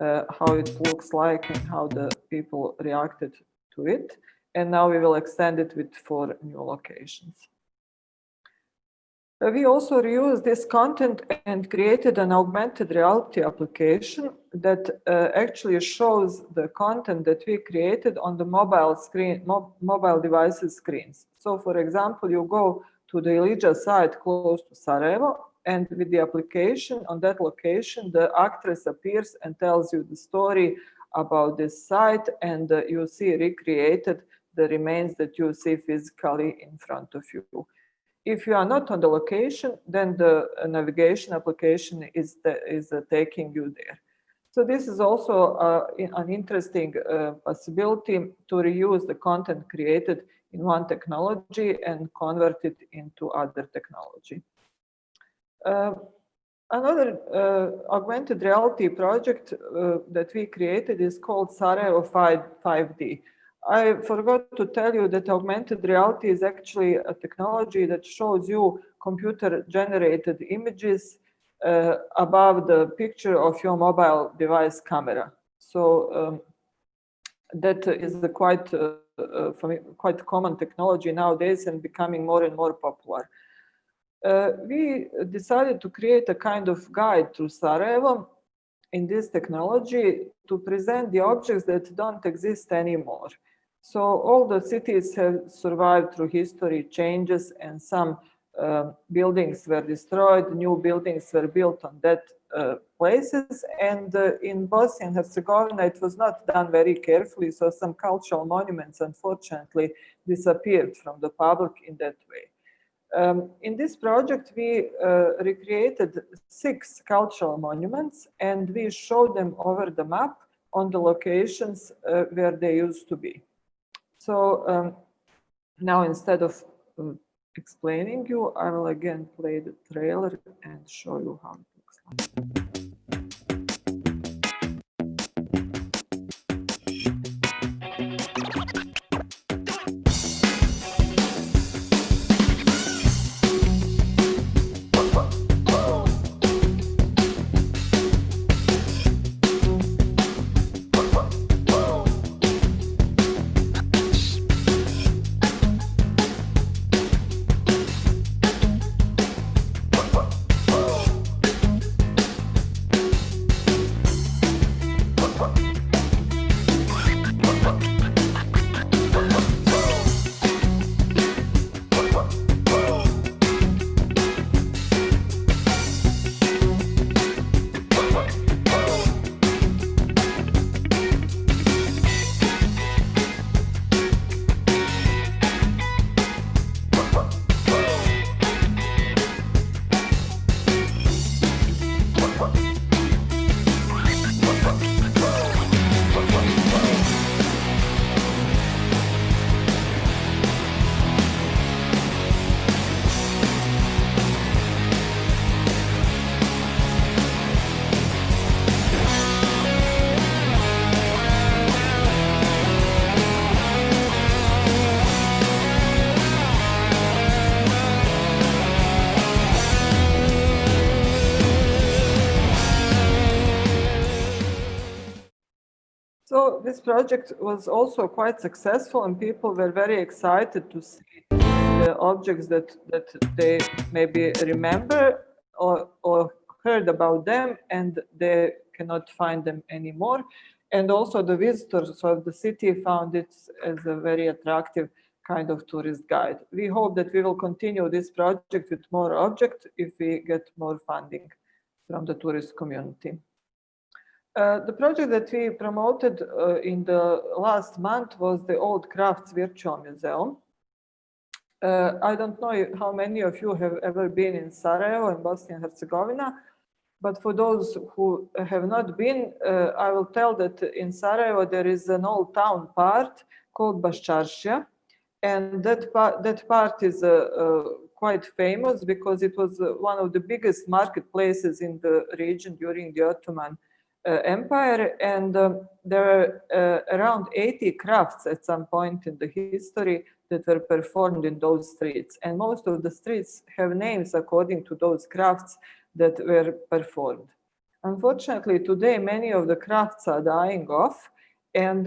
how it looks like and how the people reacted to it. And now we will extend it with 4 new locations. We also reused this content and created an augmented reality application that actually shows the content that we created on the mobile screen, mobile devices screens. So, for example, you go to the Ilija site close to Sarajevo, and with the application on that location, the actress appears and tells you the story about this site, and you see recreated the remains that you see physically in front of you. If you are not on the location, then the navigation application is taking you there. So this is also an interesting possibility to reuse the content created in one technology and convert it into other technology. Another augmented reality project that we created is called Sarajevo 5D. I forgot to tell you that augmented reality is actually a technology that shows you computer-generated images above the picture of your mobile device camera. So that is a quite common technology nowadays and becoming more and more popular. We decided to create a kind of guide to Sarajevo in this technology to present the objects that don't exist anymore. So all the cities have survived through history changes, and some buildings were destroyed, new buildings were built on that places. And in Bosnia and Herzegovina, it was not done very carefully, so some cultural monuments unfortunately disappeared from the public in that way. In this project, we recreated 6 cultural monuments, and we showed them over the map on the locations where they used to be. So now, instead of explaining you, I will again play the trailer and show you how it looks like. So this project was also quite successful, and people were very excited to see the objects that they maybe remember or heard about them, and they cannot find them anymore. And also the visitors of the city found it as a very attractive kind of tourist guide. We hope that we will continue this project with more objects if we get more funding from the tourist community. The project that we promoted in the last month was the Old Crafts Virtual Museum. I don't know how many of you have ever been in Sarajevo in Bosnia and Herzegovina, but for those who have not been, I will tell that in Sarajevo there is an old town part called Bastion, and that part is quite famous because it was one of the biggest marketplaces in the region during the Ottoman Empire, and there are around 80 crafts at some point in the history that were performed in those streets, and most of the streets have names according to those crafts that were performed. Unfortunately, today many of the crafts are dying off, and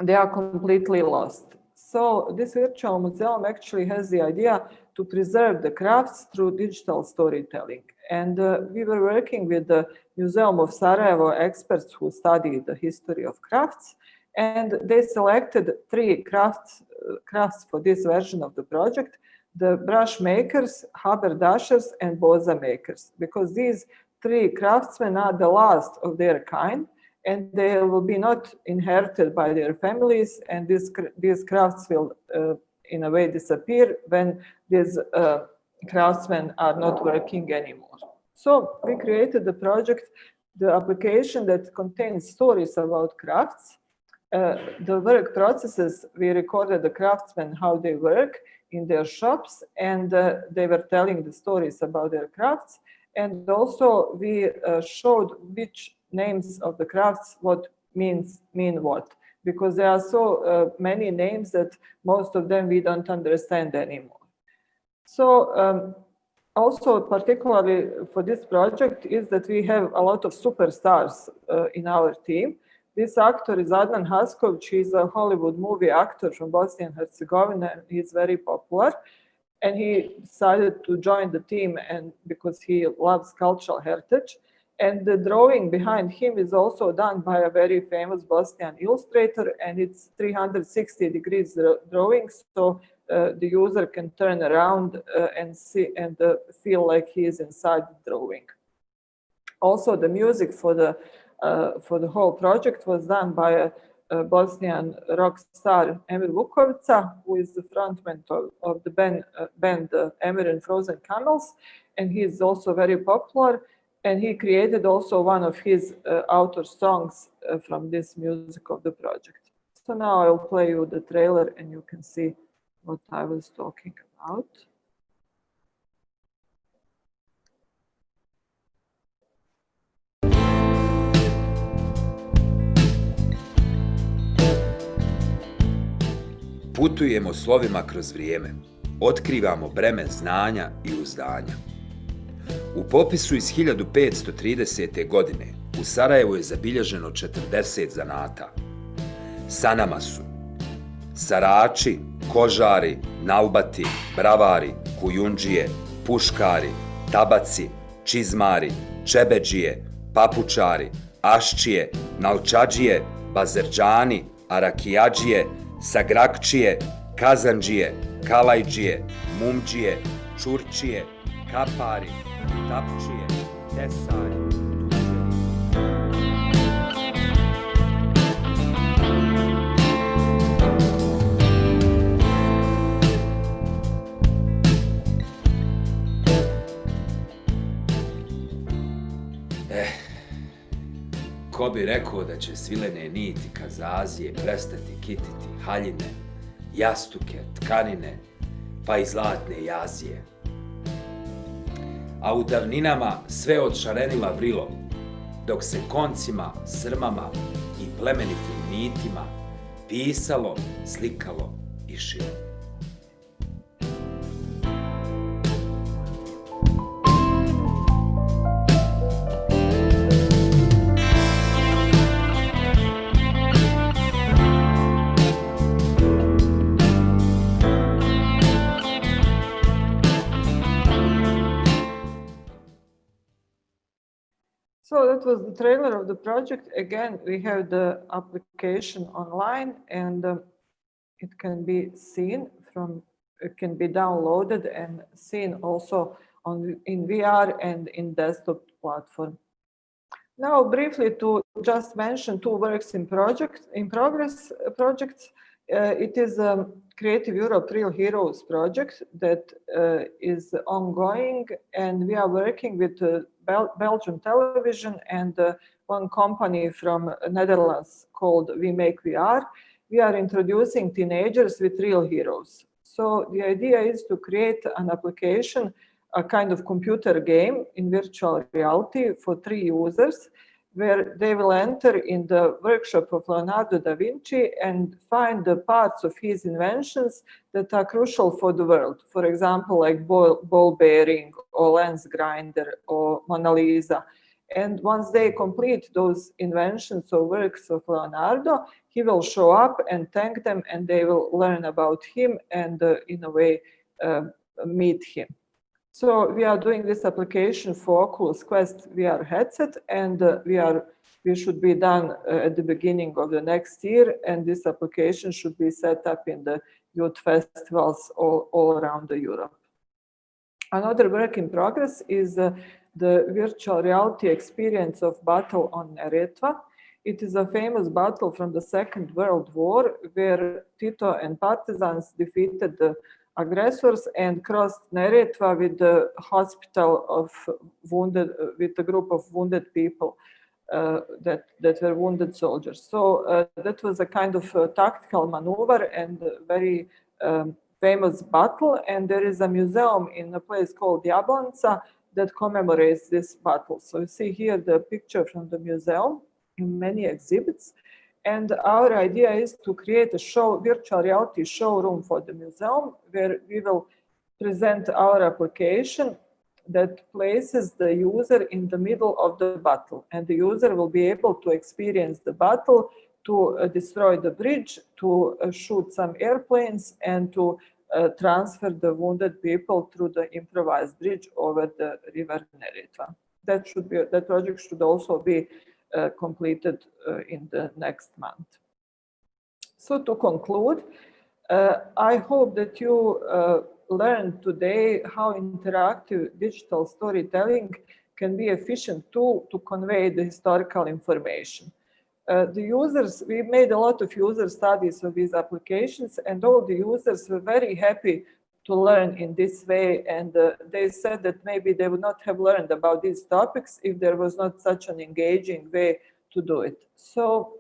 they are completely lost. So this virtual museum actually has the idea to preserve the crafts through digital storytelling. And we were working with the Museum of Sarajevo experts who study the history of crafts, and they selected 3 crafts for this version of the project: the brush makers, haberdashers, and boza makers, because these 3 craftsmen are the last of their kind, and they will be not inherited by their families, and these crafts will in a way disappear when these craftsmen are not working anymore. So we created the project, the application that contains stories about crafts. The work processes, we recorded the craftsmen, how they work in their shops, and they were telling the stories about their crafts. And also we showed which names of the crafts mean what, because there are so many names that most of them we don't understand anymore. So also particularly for this project is that we have a lot of superstars in our team. This actor is Adnan Haskovic. He's a Hollywood movie actor from Bosnia and Herzegovina, and he's very popular. And he decided to join the team and because he loves cultural heritage. And the drawing behind him is also done by a very famous Bosnian illustrator, and it's 360 degrees drawing, so the user can turn around and see and feel like he is inside the drawing. Also, the music for the whole project was done by a Bosnian rock star Emir Vukovica, who is the frontman of the band Emir and Frozen Camels, and he is also very popular. And he created also one of his author songs from this music of the project. So now I'll play you the trailer and you can see what I was talking about. Putujemo slovima kroz vrijeme, otkrivamo breme znanja i uzdanja. U popisu iz 1530. godine u Sarajevu je zabilježeno 40 zanata. Sa nama su sarači, kožari, naubati, bravari, kujundžije, puškari, tabaci, čizmari, čebedžije, papučari, aščije, nalčadžije, bazerđani, arakijadžije, sagrakčije, kazandžije, kalajđije, mumđije, čurčije, kapari, tapčije, tesari, ko bi rekao da će svilene niti kazazije prestati kititi haljine, jastuke, tkanine, pa i zlatne jazije. A u davninama sve odšarenila vrilo, dok se koncima, srmama i plemenitim nitima pisalo, slikalo i šilo. So that was the trailer of the project. Again, we have the application online, and it can be seen it can be downloaded and seen also in VR and in desktop platform. Now, briefly to just mention 2 works in progress projects. It is a Creative Europe Real Heroes project that is ongoing, and we are working with Belgian television and one company from Netherlands called We Make VR. We are introducing teenagers with real heroes. So the idea is to create an application, a kind of computer game in virtual reality for 3 users, where they will enter in the workshop of Leonardo da Vinci and find the parts of his inventions that are crucial for the world. For example, like ball bearing or lens grinder or Mona Lisa. And once they complete those inventions or works of Leonardo, he will show up and thank them, and they will learn about him and in a way meet him. So we are doing this application for Oculus Quest VR headset, and we should be done at the beginning of the next year, and this application should be set up in the youth festivals all around Europe. Another work in progress is the virtual reality experience of Battle on Neretva. It is a famous battle from the Second World War where Tito and partisans defeated the aggressors and crossed Neretva with the hospital of wounded, with a group of wounded people that were wounded soldiers. So that was a kind of tactical maneuver and very famous battle. And there is a museum in a place called Jablanca that commemorates this battle. So you see here the picture from the museum in many exhibits. And our idea is to create a virtual reality showroom for the museum where we will present our application that places the user in the middle of the battle. And the user will be able to experience the battle, to destroy the bridge, to shoot some airplanes, and to transfer the wounded people through the improvised bridge over the river Neretva. That project should also be completed in the next month. So to conclude, I hope that you learned today how interactive digital storytelling can be an efficient tool to convey the historical information. We made a lot of user studies of these applications, and all the users were very happy to learn in this way, and they said that maybe they would not have learned about these topics if there was not such an engaging way to do it. So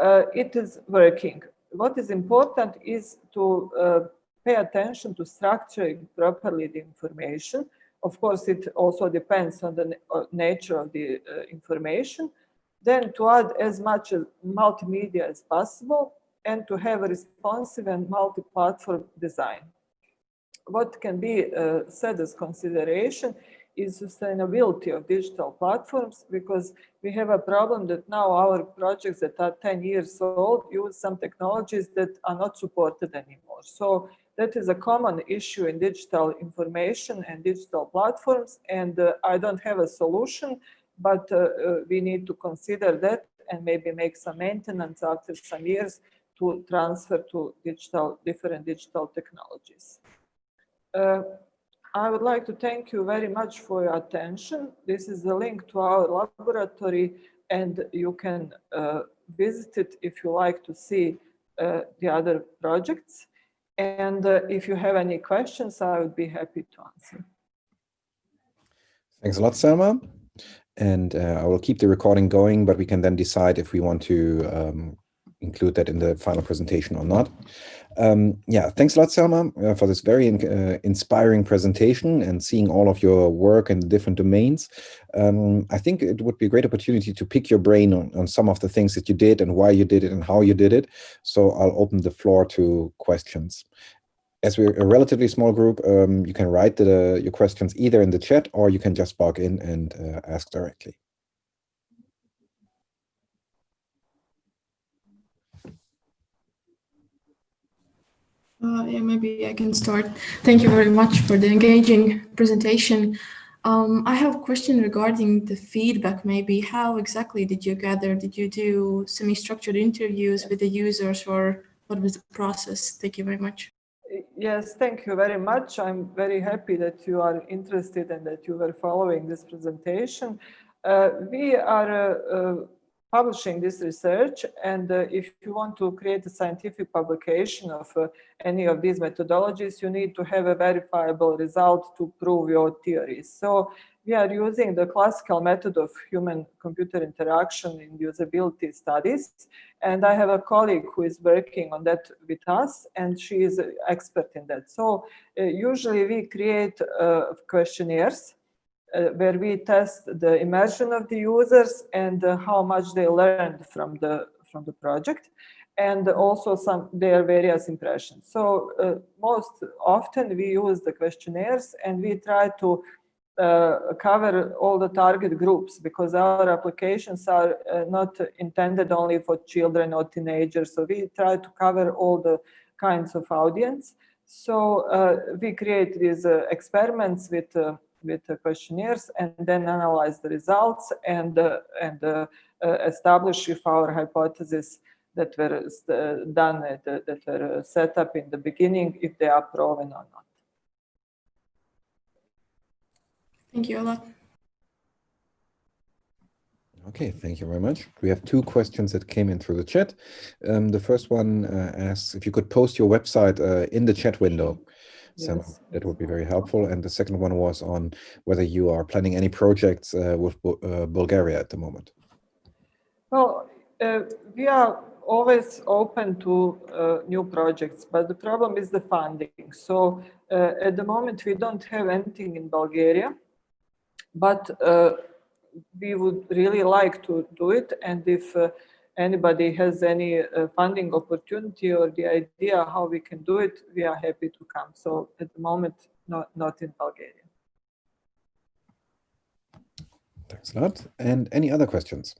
it is working. What is important is to pay attention to structuring properly the information. Of course, it also depends on the nature of the information. Then to add as much multimedia as possible, and to have a responsive and multi-platform design. What can be said as consideration is sustainability of digital platforms, because we have a problem that now our projects that are 10 years old use some technologies that are not supported anymore. So that is a common issue in digital information and digital platforms, and I don't have a solution, but we need to consider that and maybe make some maintenance after some years to transfer to different digital technologies. I would like to thank you very much for your attention. This is the link to our laboratory, and you can visit it if you like to see the other projects. And if you have any questions, I would be happy to answer. Thanks a lot, Selma. And I will keep the recording going, but we can then decide if we want to include that in the final presentation or not. Yeah, thanks a lot, Selma, for this very inspiring presentation and seeing all of your work in different domains. I think it would be a great opportunity to pick your brain on some of the things that you did and why you did it and how you did it. So I'll open the floor to questions. As we're a relatively small group, you can write your questions either in the chat or you can just log in and ask directly. Yeah, maybe I can start. Thank you very much for the engaging presentation. I have a question regarding the feedback. Maybe how exactly did you gather? Did you do semi-structured interviews with the users, or what was the process? Thank you very much. Yes, thank you very much. I'm very happy that you are interested and that you were following this presentation. We are publishing this research, and if you want to create a scientific publication of any of these methodologies, you need to have a verifiable result to prove your theories. So we are using the classical method of human-computer interaction in usability studies, and I have a colleague who is working on that with us, and she is an expert in that. So usually we create questionnaires where we test the immersion of the users and how much they learned from the project, and also their various impressions. So most often we use the questionnaires, and we try to cover all the target groups, because our applications are not intended only for children or teenagers. So we try to cover all the kinds of audience. So we create these experiments with questionnaires, and then analyze the results and establish if our hypotheses that were done, that were set up in the beginning, if they are proven or not. Thank you a lot. Okay, thank you very much. We have two questions that came in through the chat. The first one asks if you could post your website in the chat window. So Yes. that would be very helpful. And the second one was on whether you are planning any projects with Bulgaria at the moment. Well, we are always open to new projects, but the problem is the funding. So at the moment, we don't have anything in Bulgaria, but we would really like to do it. And if anybody has any funding opportunity or the idea how we can do it, we are happy to come. So at the moment, not in Bulgaria. Thanks a lot. And any other questions?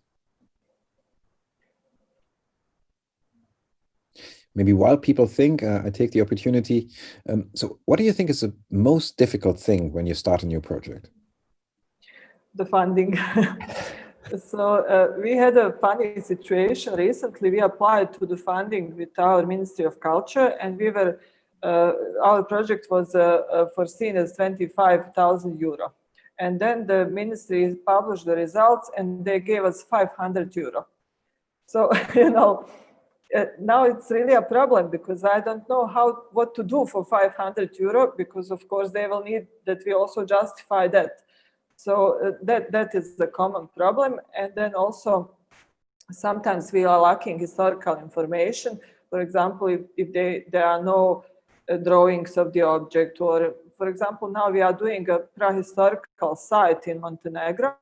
Maybe while people think, I take the opportunity. So what do you think is the most difficult thing when you start a new project? The funding. So we had a funny situation recently. We applied to the funding with our Ministry of Culture, and we were our project was foreseen as 25,000 euro. And then the ministry published the results, and they gave us 500 euro. So now it's really a problem, because I don't know what to do for 500 euro, because of course they will need that we also justify that. So that is the common problem. And then also sometimes we are lacking historical information. For example, if there are no drawings of the object, or for example, now we are doing a prehistorical site in Montenegro,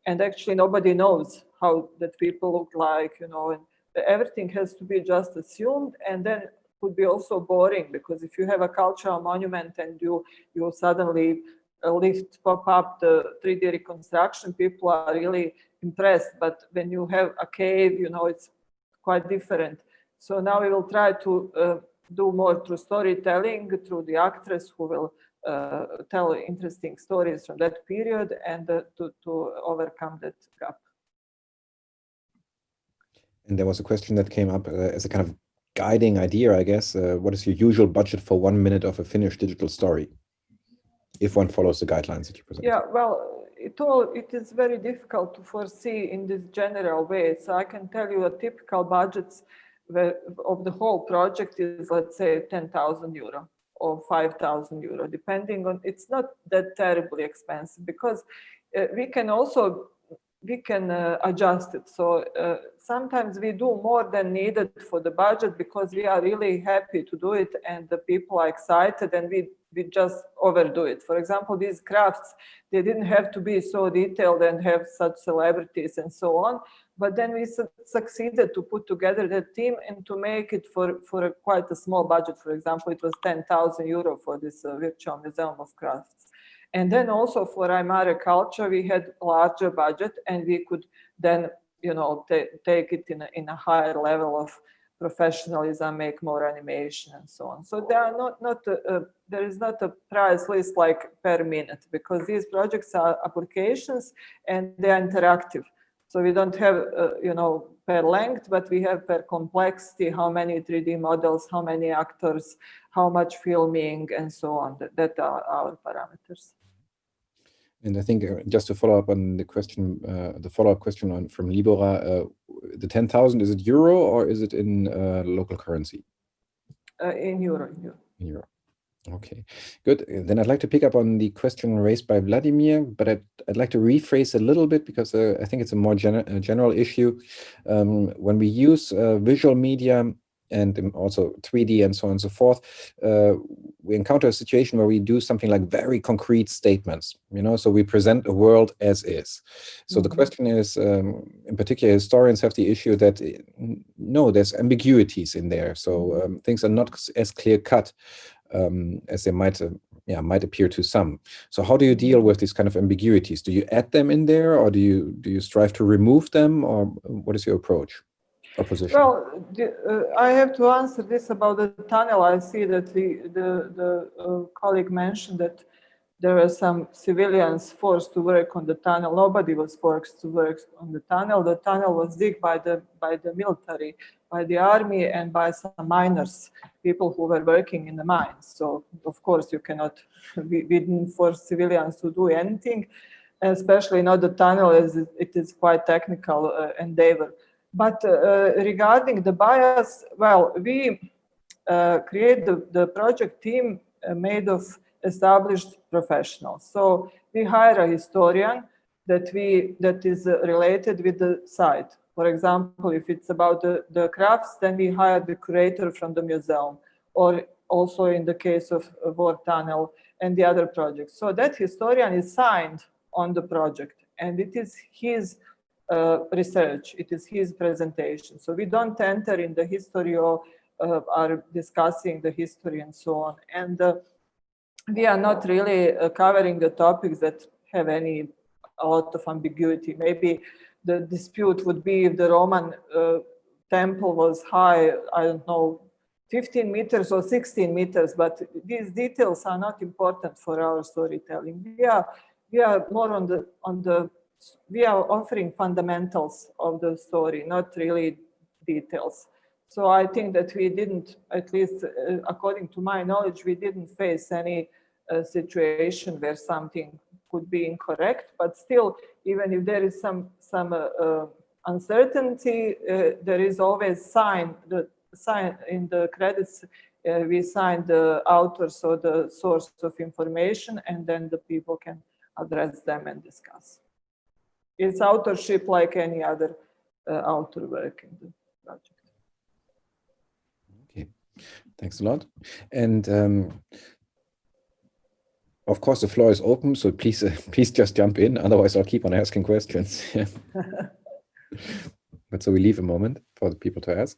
and actually nobody knows how that people look like, and everything has to be just assumed, and then it could be also boring, because if you have a cultural monument and you suddenly pop up the 3D reconstruction, people are really impressed. But when you have a cave, it's quite different. So now we will try to do more through storytelling, through the actress who will tell interesting stories from that period, and to overcome that gap. And there was a question that came up as a kind of guiding idea, I guess. What is your usual budget for 1 minute of a finished digital story, if one follows the guidelines that you present? Yeah, well, it is very difficult to foresee in this general way. So I can tell you a typical budgets of the whole project is, let's say, 10,000 euro or 5,000 euro, depending on. It's not that terribly expensive, because we can adjust it. So sometimes we do more than needed for the budget, because we are really happy to do it, and the people are excited, and we just overdo it. For example, these crafts, they didn't have to be so detailed and have such celebrities and so on, but then we succeeded to put together the team and to make it for quite a small budget. For example, it was 10,000 euro for this virtual museum of crafts. And then also for Aymara culture, we had a larger budget, and we could then, take it in a higher level of professionalism, make more animation and so on. So there are there is not a price list like per minute, because these projects are applications and they are interactive. So we don't have, per length, but we have per complexity, how many 3D models, how many actors, how much filming, and so on. That are our parameters. And I think just to follow up on the question, the follow-up question from Libora, the 10,000, is it euro or is it in local currency? In euro. In euro. Okay, good. Then I'd like to pick up on the question raised by Vladimir, but I'd like to rephrase a little bit, because I think it's a more general issue. When we use visual media and also 3D and so on and so forth, we encounter a situation where we do something like very concrete statements, so we present a world as is. So the question is, in particular, historians have the issue that, no, there's ambiguities in there. So things are not as clear-cut as they might appear to some. So how do you deal with these kind of ambiguities? Do you add them in there, or do you strive to remove them, or what is your approach? opposition? Well, I have to answer this about the tunnel. I see that the colleague mentioned that there were some civilians forced to work on the tunnel. Nobody was forced to work on the tunnel. The tunnel was digged by the military, by the army, and by some miners, people who were working in the mines. So of course you cannot. We didn't force civilians to do anything, especially not the tunnel, as it is quite technical endeavor. But regarding the bias, well, we create the project team made of established professionals. So we hire a historian that is related with the site. For example, if it's about the crafts, then we hire the curator from the museum, or also in the case of War Tunnel and the other projects. So that historian is signed on the project, and it is his research, it is his presentation. So we don't enter in the history or are discussing the history and so on. And we are not really covering the topics that have a lot of ambiguity. Maybe the dispute would be if the Roman temple was high, I don't know, 15 meters or 16 meters, but these details are not important for our storytelling. We are more we are offering fundamentals of the story, not really details. So I think that we didn't, at least according to my knowledge, we didn't face any situation where something could be incorrect. But still, even if there is some uncertainty, there is always sign in the credits. We sign the authors or the source of information, and then the people can address them and discuss. It's authorship like any other author work in the project. Okay, thanks a lot. And of course, the floor is open, so please just jump in. Otherwise, I'll keep on asking questions. But so we leave a moment for the people to ask.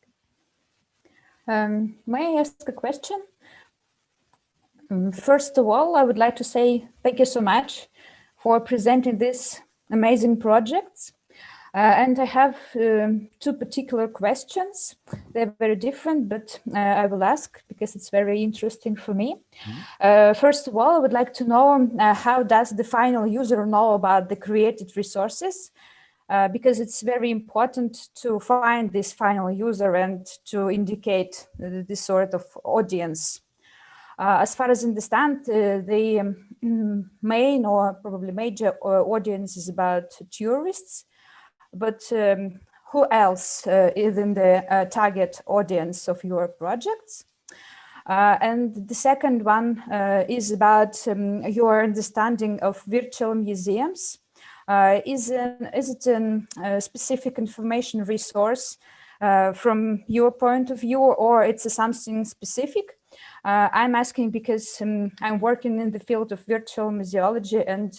May I ask a question? First of all, I would like to say thank you so much for presenting this amazing projects. And I have two particular questions. They're very different, but I will ask because it's very interesting for me. First of all, I would like to know how does the final user know about the created resources? Because it's very important to find this final user and to indicate this sort of audience. As far as I understand, the main or probably major audience is about tourists, but who else is in the target audience of your projects? And the second one is about your understanding of virtual museums. Is it a specific information resource from your point of view, or it's something specific? I'm asking because I'm working in the field of virtual museology, and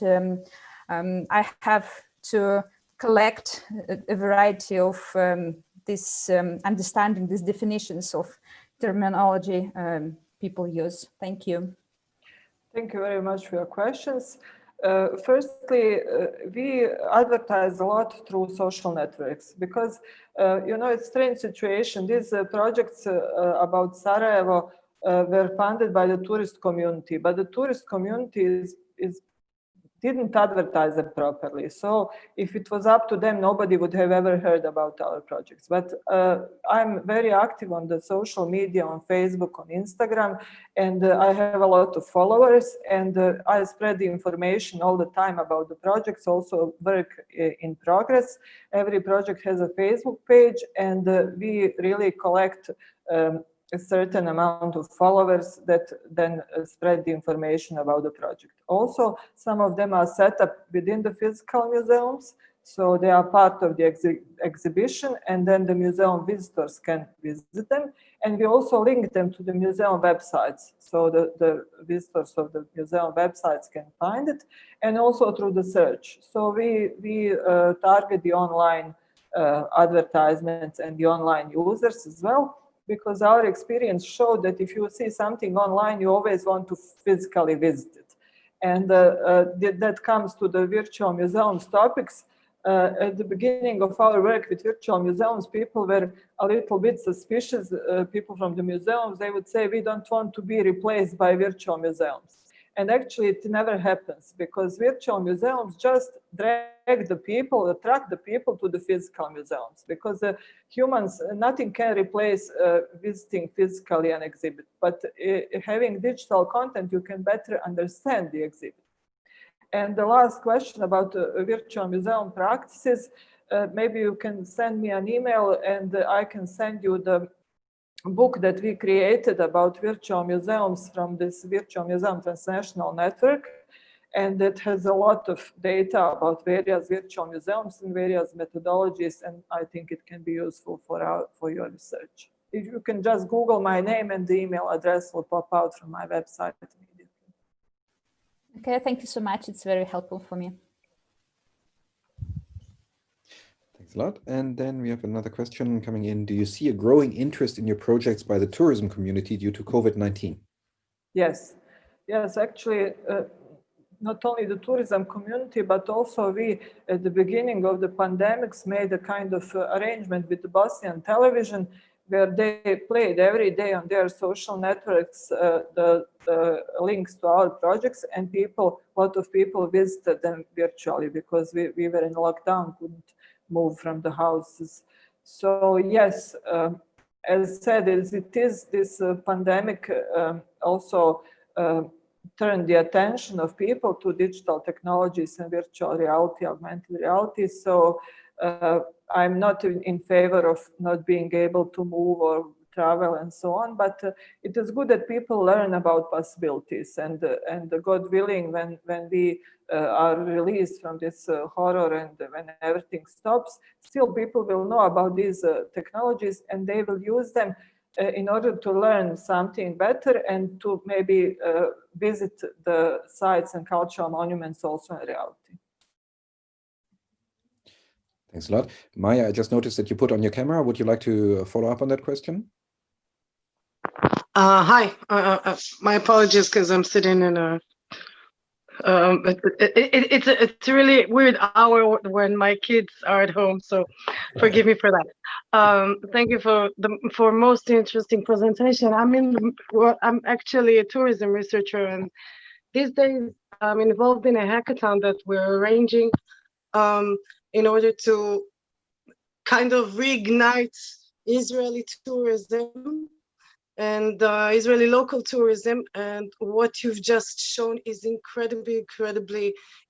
I have to collect a variety of this understanding, these definitions of terminology people use. Thank you. Thank you very much for your questions. Firstly, we advertise a lot through social networks because, you know, it's a strange situation. These projects about Sarajevo were funded by the tourist community, but the tourist community didn't advertise them properly. So if it was up to them, nobody would have ever heard about our projects. But I'm very active on the social media, on Facebook, on Instagram, and I have a lot of followers, and I spread the information all the time about the projects, also work in progress. Every project has a Facebook page, and we really collect a certain amount of followers that then spread the information about the project. Also, some of them are set up within the physical museums, so they are part of the exhibition, and then the museum visitors can visit them. And we also link them to the museum websites, so the visitors of the museum websites can find it, and also through the search. So we target the online advertisements and the online users as well, because our experience showed that if you see something online, you always want to physically visit it. And that comes to the virtual museums topics. At the beginning of our work with virtual museums, people were a little bit suspicious. People from the museums, they would say, we don't want to be replaced by virtual museums. And actually, it never happens, because virtual museums just drag the people, attract the people to the physical museums, because humans, nothing can replace visiting physically an exhibit. But having digital content, you can better understand the exhibit. And the last question about virtual museum practices, maybe you can send me an email and I can send you the book that we created about virtual museums from this Virtual Museum Transnational Network. And it has a lot of data about various virtual museums and various methodologies, and I think it can be useful for your research. If you can just Google my name and the email address will pop out from my website immediately. Okay, thank you so much. It's very helpful for me. Thanks a lot. And then we have another question coming in. Do you see a growing interest in your projects by the tourism community due to COVID-19? Yes, yes, actually, not only the tourism community, but also we, at the beginning of the pandemics, made a kind of arrangement with the Bosnian television, where they played every day on their social networks the links to our projects, and a lot of people visited them virtually, because we were in lockdown, couldn't move from the houses. So yes, as said, this pandemic also turned the attention of people to digital technologies and virtual reality, augmented reality. So I'm not in favor of not being able to move or travel and so on, but it is good that people learn about possibilities, and God willing, when we are released from this horror and when everything stops, still people will know about these technologies, and they will use them in order to learn something better and to maybe visit the sites and cultural monuments also in reality. Thanks a lot. Maya, I just noticed that you put on your camera. Would you like to follow up on that question? Hi, my apologies because I'm sitting in a, it's a really weird hour when my kids are at home, so forgive me for that. Thank you for most interesting presentation. I'm actually a tourism researcher, and these days I'm involved in a hackathon that we're arranging in order to kind of reignite Israeli tourism and Israeli local tourism. And what you've just shown is incredibly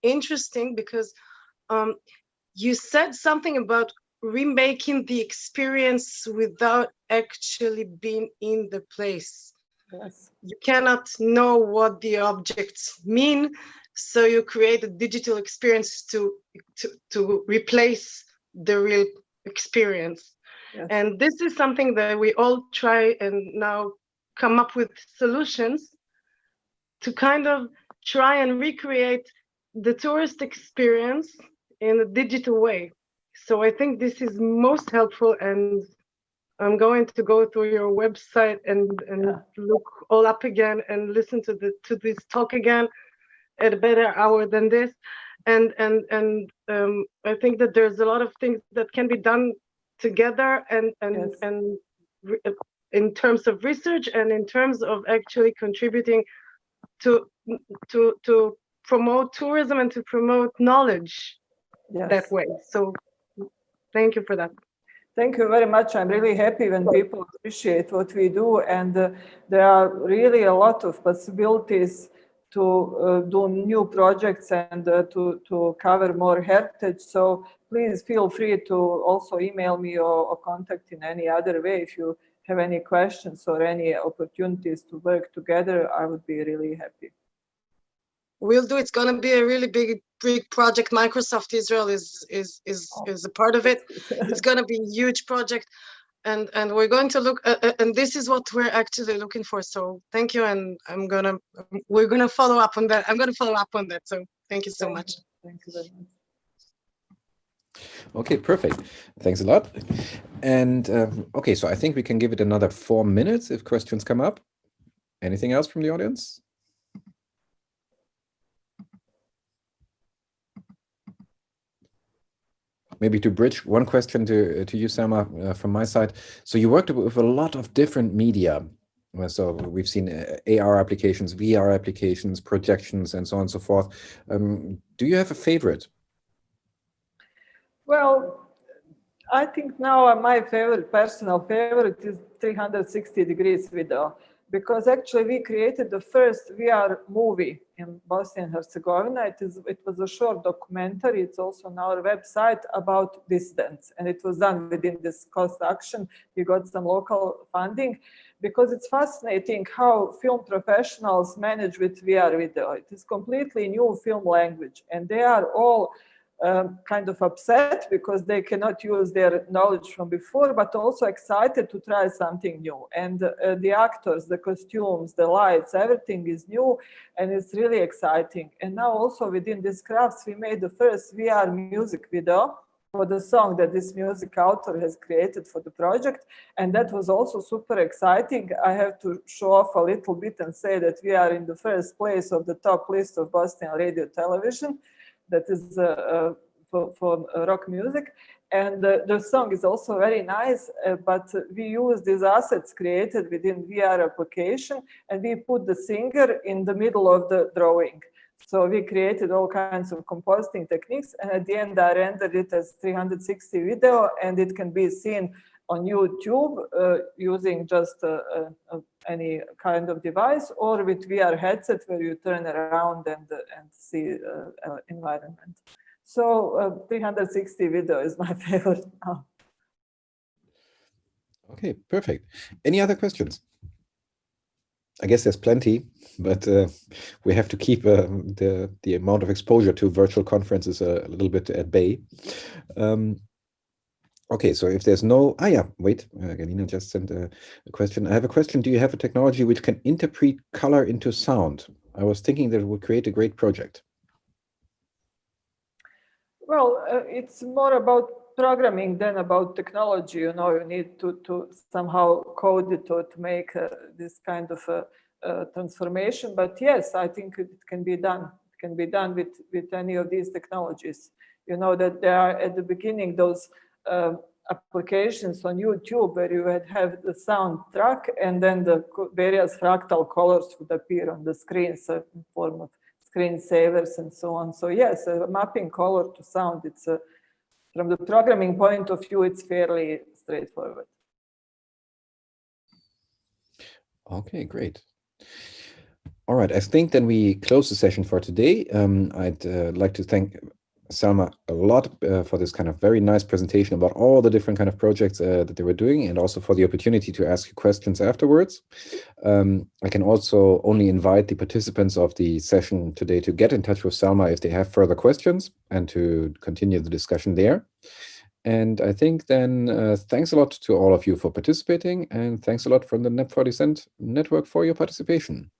interesting, because you said something about remaking the experience without actually being in the place. Yes. You cannot know what the objects mean, so you create a digital experience to replace the real experience. Yes. And this is something that we all try and now come up with solutions to kind of try and recreate the tourist experience in a digital way. So I think this is most helpful, and I'm going to go through your website and look all up again and listen to this talk again at a better hour than this. And I think that there's a lot of things that can be done together, and in terms of research and in terms of actually contributing to promote tourism and to promote knowledge that way. So thank you for that. Thank you very much. I'm really happy when people appreciate what we do, and there are really a lot of possibilities to do new projects and to cover more heritage. So please feel free to also email me or contact in any other way. If you have any questions or any opportunities to work together, I would be really happy. We'll do. It's going to be a really big project. Microsoft Israel is a part of it. It's going to be a huge project, and we're going to look and this is what we're actually looking for. So thank you, and we're gonna follow up on that. I'm going to follow up on that. So thank you so much. Thank you very much. Okay, perfect. Thanks a lot. And okay, so I think we can give it another 4 minutes if questions come up. Anything else from the audience? maybe to bridge one question to you, Selma, from my side. So you worked with a lot of different media. So we've seen AR applications, VR applications, projections, and so on and so forth. Do you have a favorite? Well, I think now my personal favorite is 360 degrees video, because actually we created the first VR movie in Bosnia and Herzegovina. It was a short documentary. It's also on our website about dissidents, and it was done within this cost action. We got some local funding, because it's fascinating how film professionals manage with VR video. It is completely new film language, and they are all kind of upset because they cannot use their knowledge from before, but also excited to try something new. And the actors, the costumes, the lights, everything is new, and it's really exciting. And now also within these crafts, we made the first VR music video for the song that this music author has created for the project. And that was also super exciting. I have to show off a little bit and say that we are in the first place of the top list of Bosnian radio television. That is for rock music. And the song is also very nice, but we use these assets created within VR application, and we put the singer in the middle of the drawing. So we created all kinds of compositing techniques, and at the end I rendered it as 360 video, and it can be seen on YouTube using just any kind of device, or with VR headset where you turn around and see environment. So 360 video is my favorite now. Okay, perfect. Any other questions? I guess there's plenty, but we have to keep the amount of exposure to virtual conferences a little bit at bay. Okay, so if there's no, wait, Galina just sent a question. I have a question. Do you have a technology which can interpret color into sound? I was thinking that it would create a great project. Well, it's more about programming than about technology. You know, you need to somehow code it to make this kind of transformation. But yes, I think it can be done. It can be done with any of these technologies. You know that there are at the beginning those applications on YouTube where you would have the soundtrack, and then the various fractal colors would appear on the screens in form of screensavers and so on. So yes, mapping color to sound, it's from the programming point of view, it's fairly straightforward. Okay, great. All right, I think then we close the session for today. I'd like to thank Selma a lot for this kind of very nice presentation about all the different kind of projects that they were doing, and also for the opportunity to ask you questions afterwards. I can also only invite the participants of the session today to get in touch with Selma if they have further questions, and to continue the discussion there. And I think then thanks a lot to all of you for participating, and thanks a lot from the NEP4DISSENT network for your participation.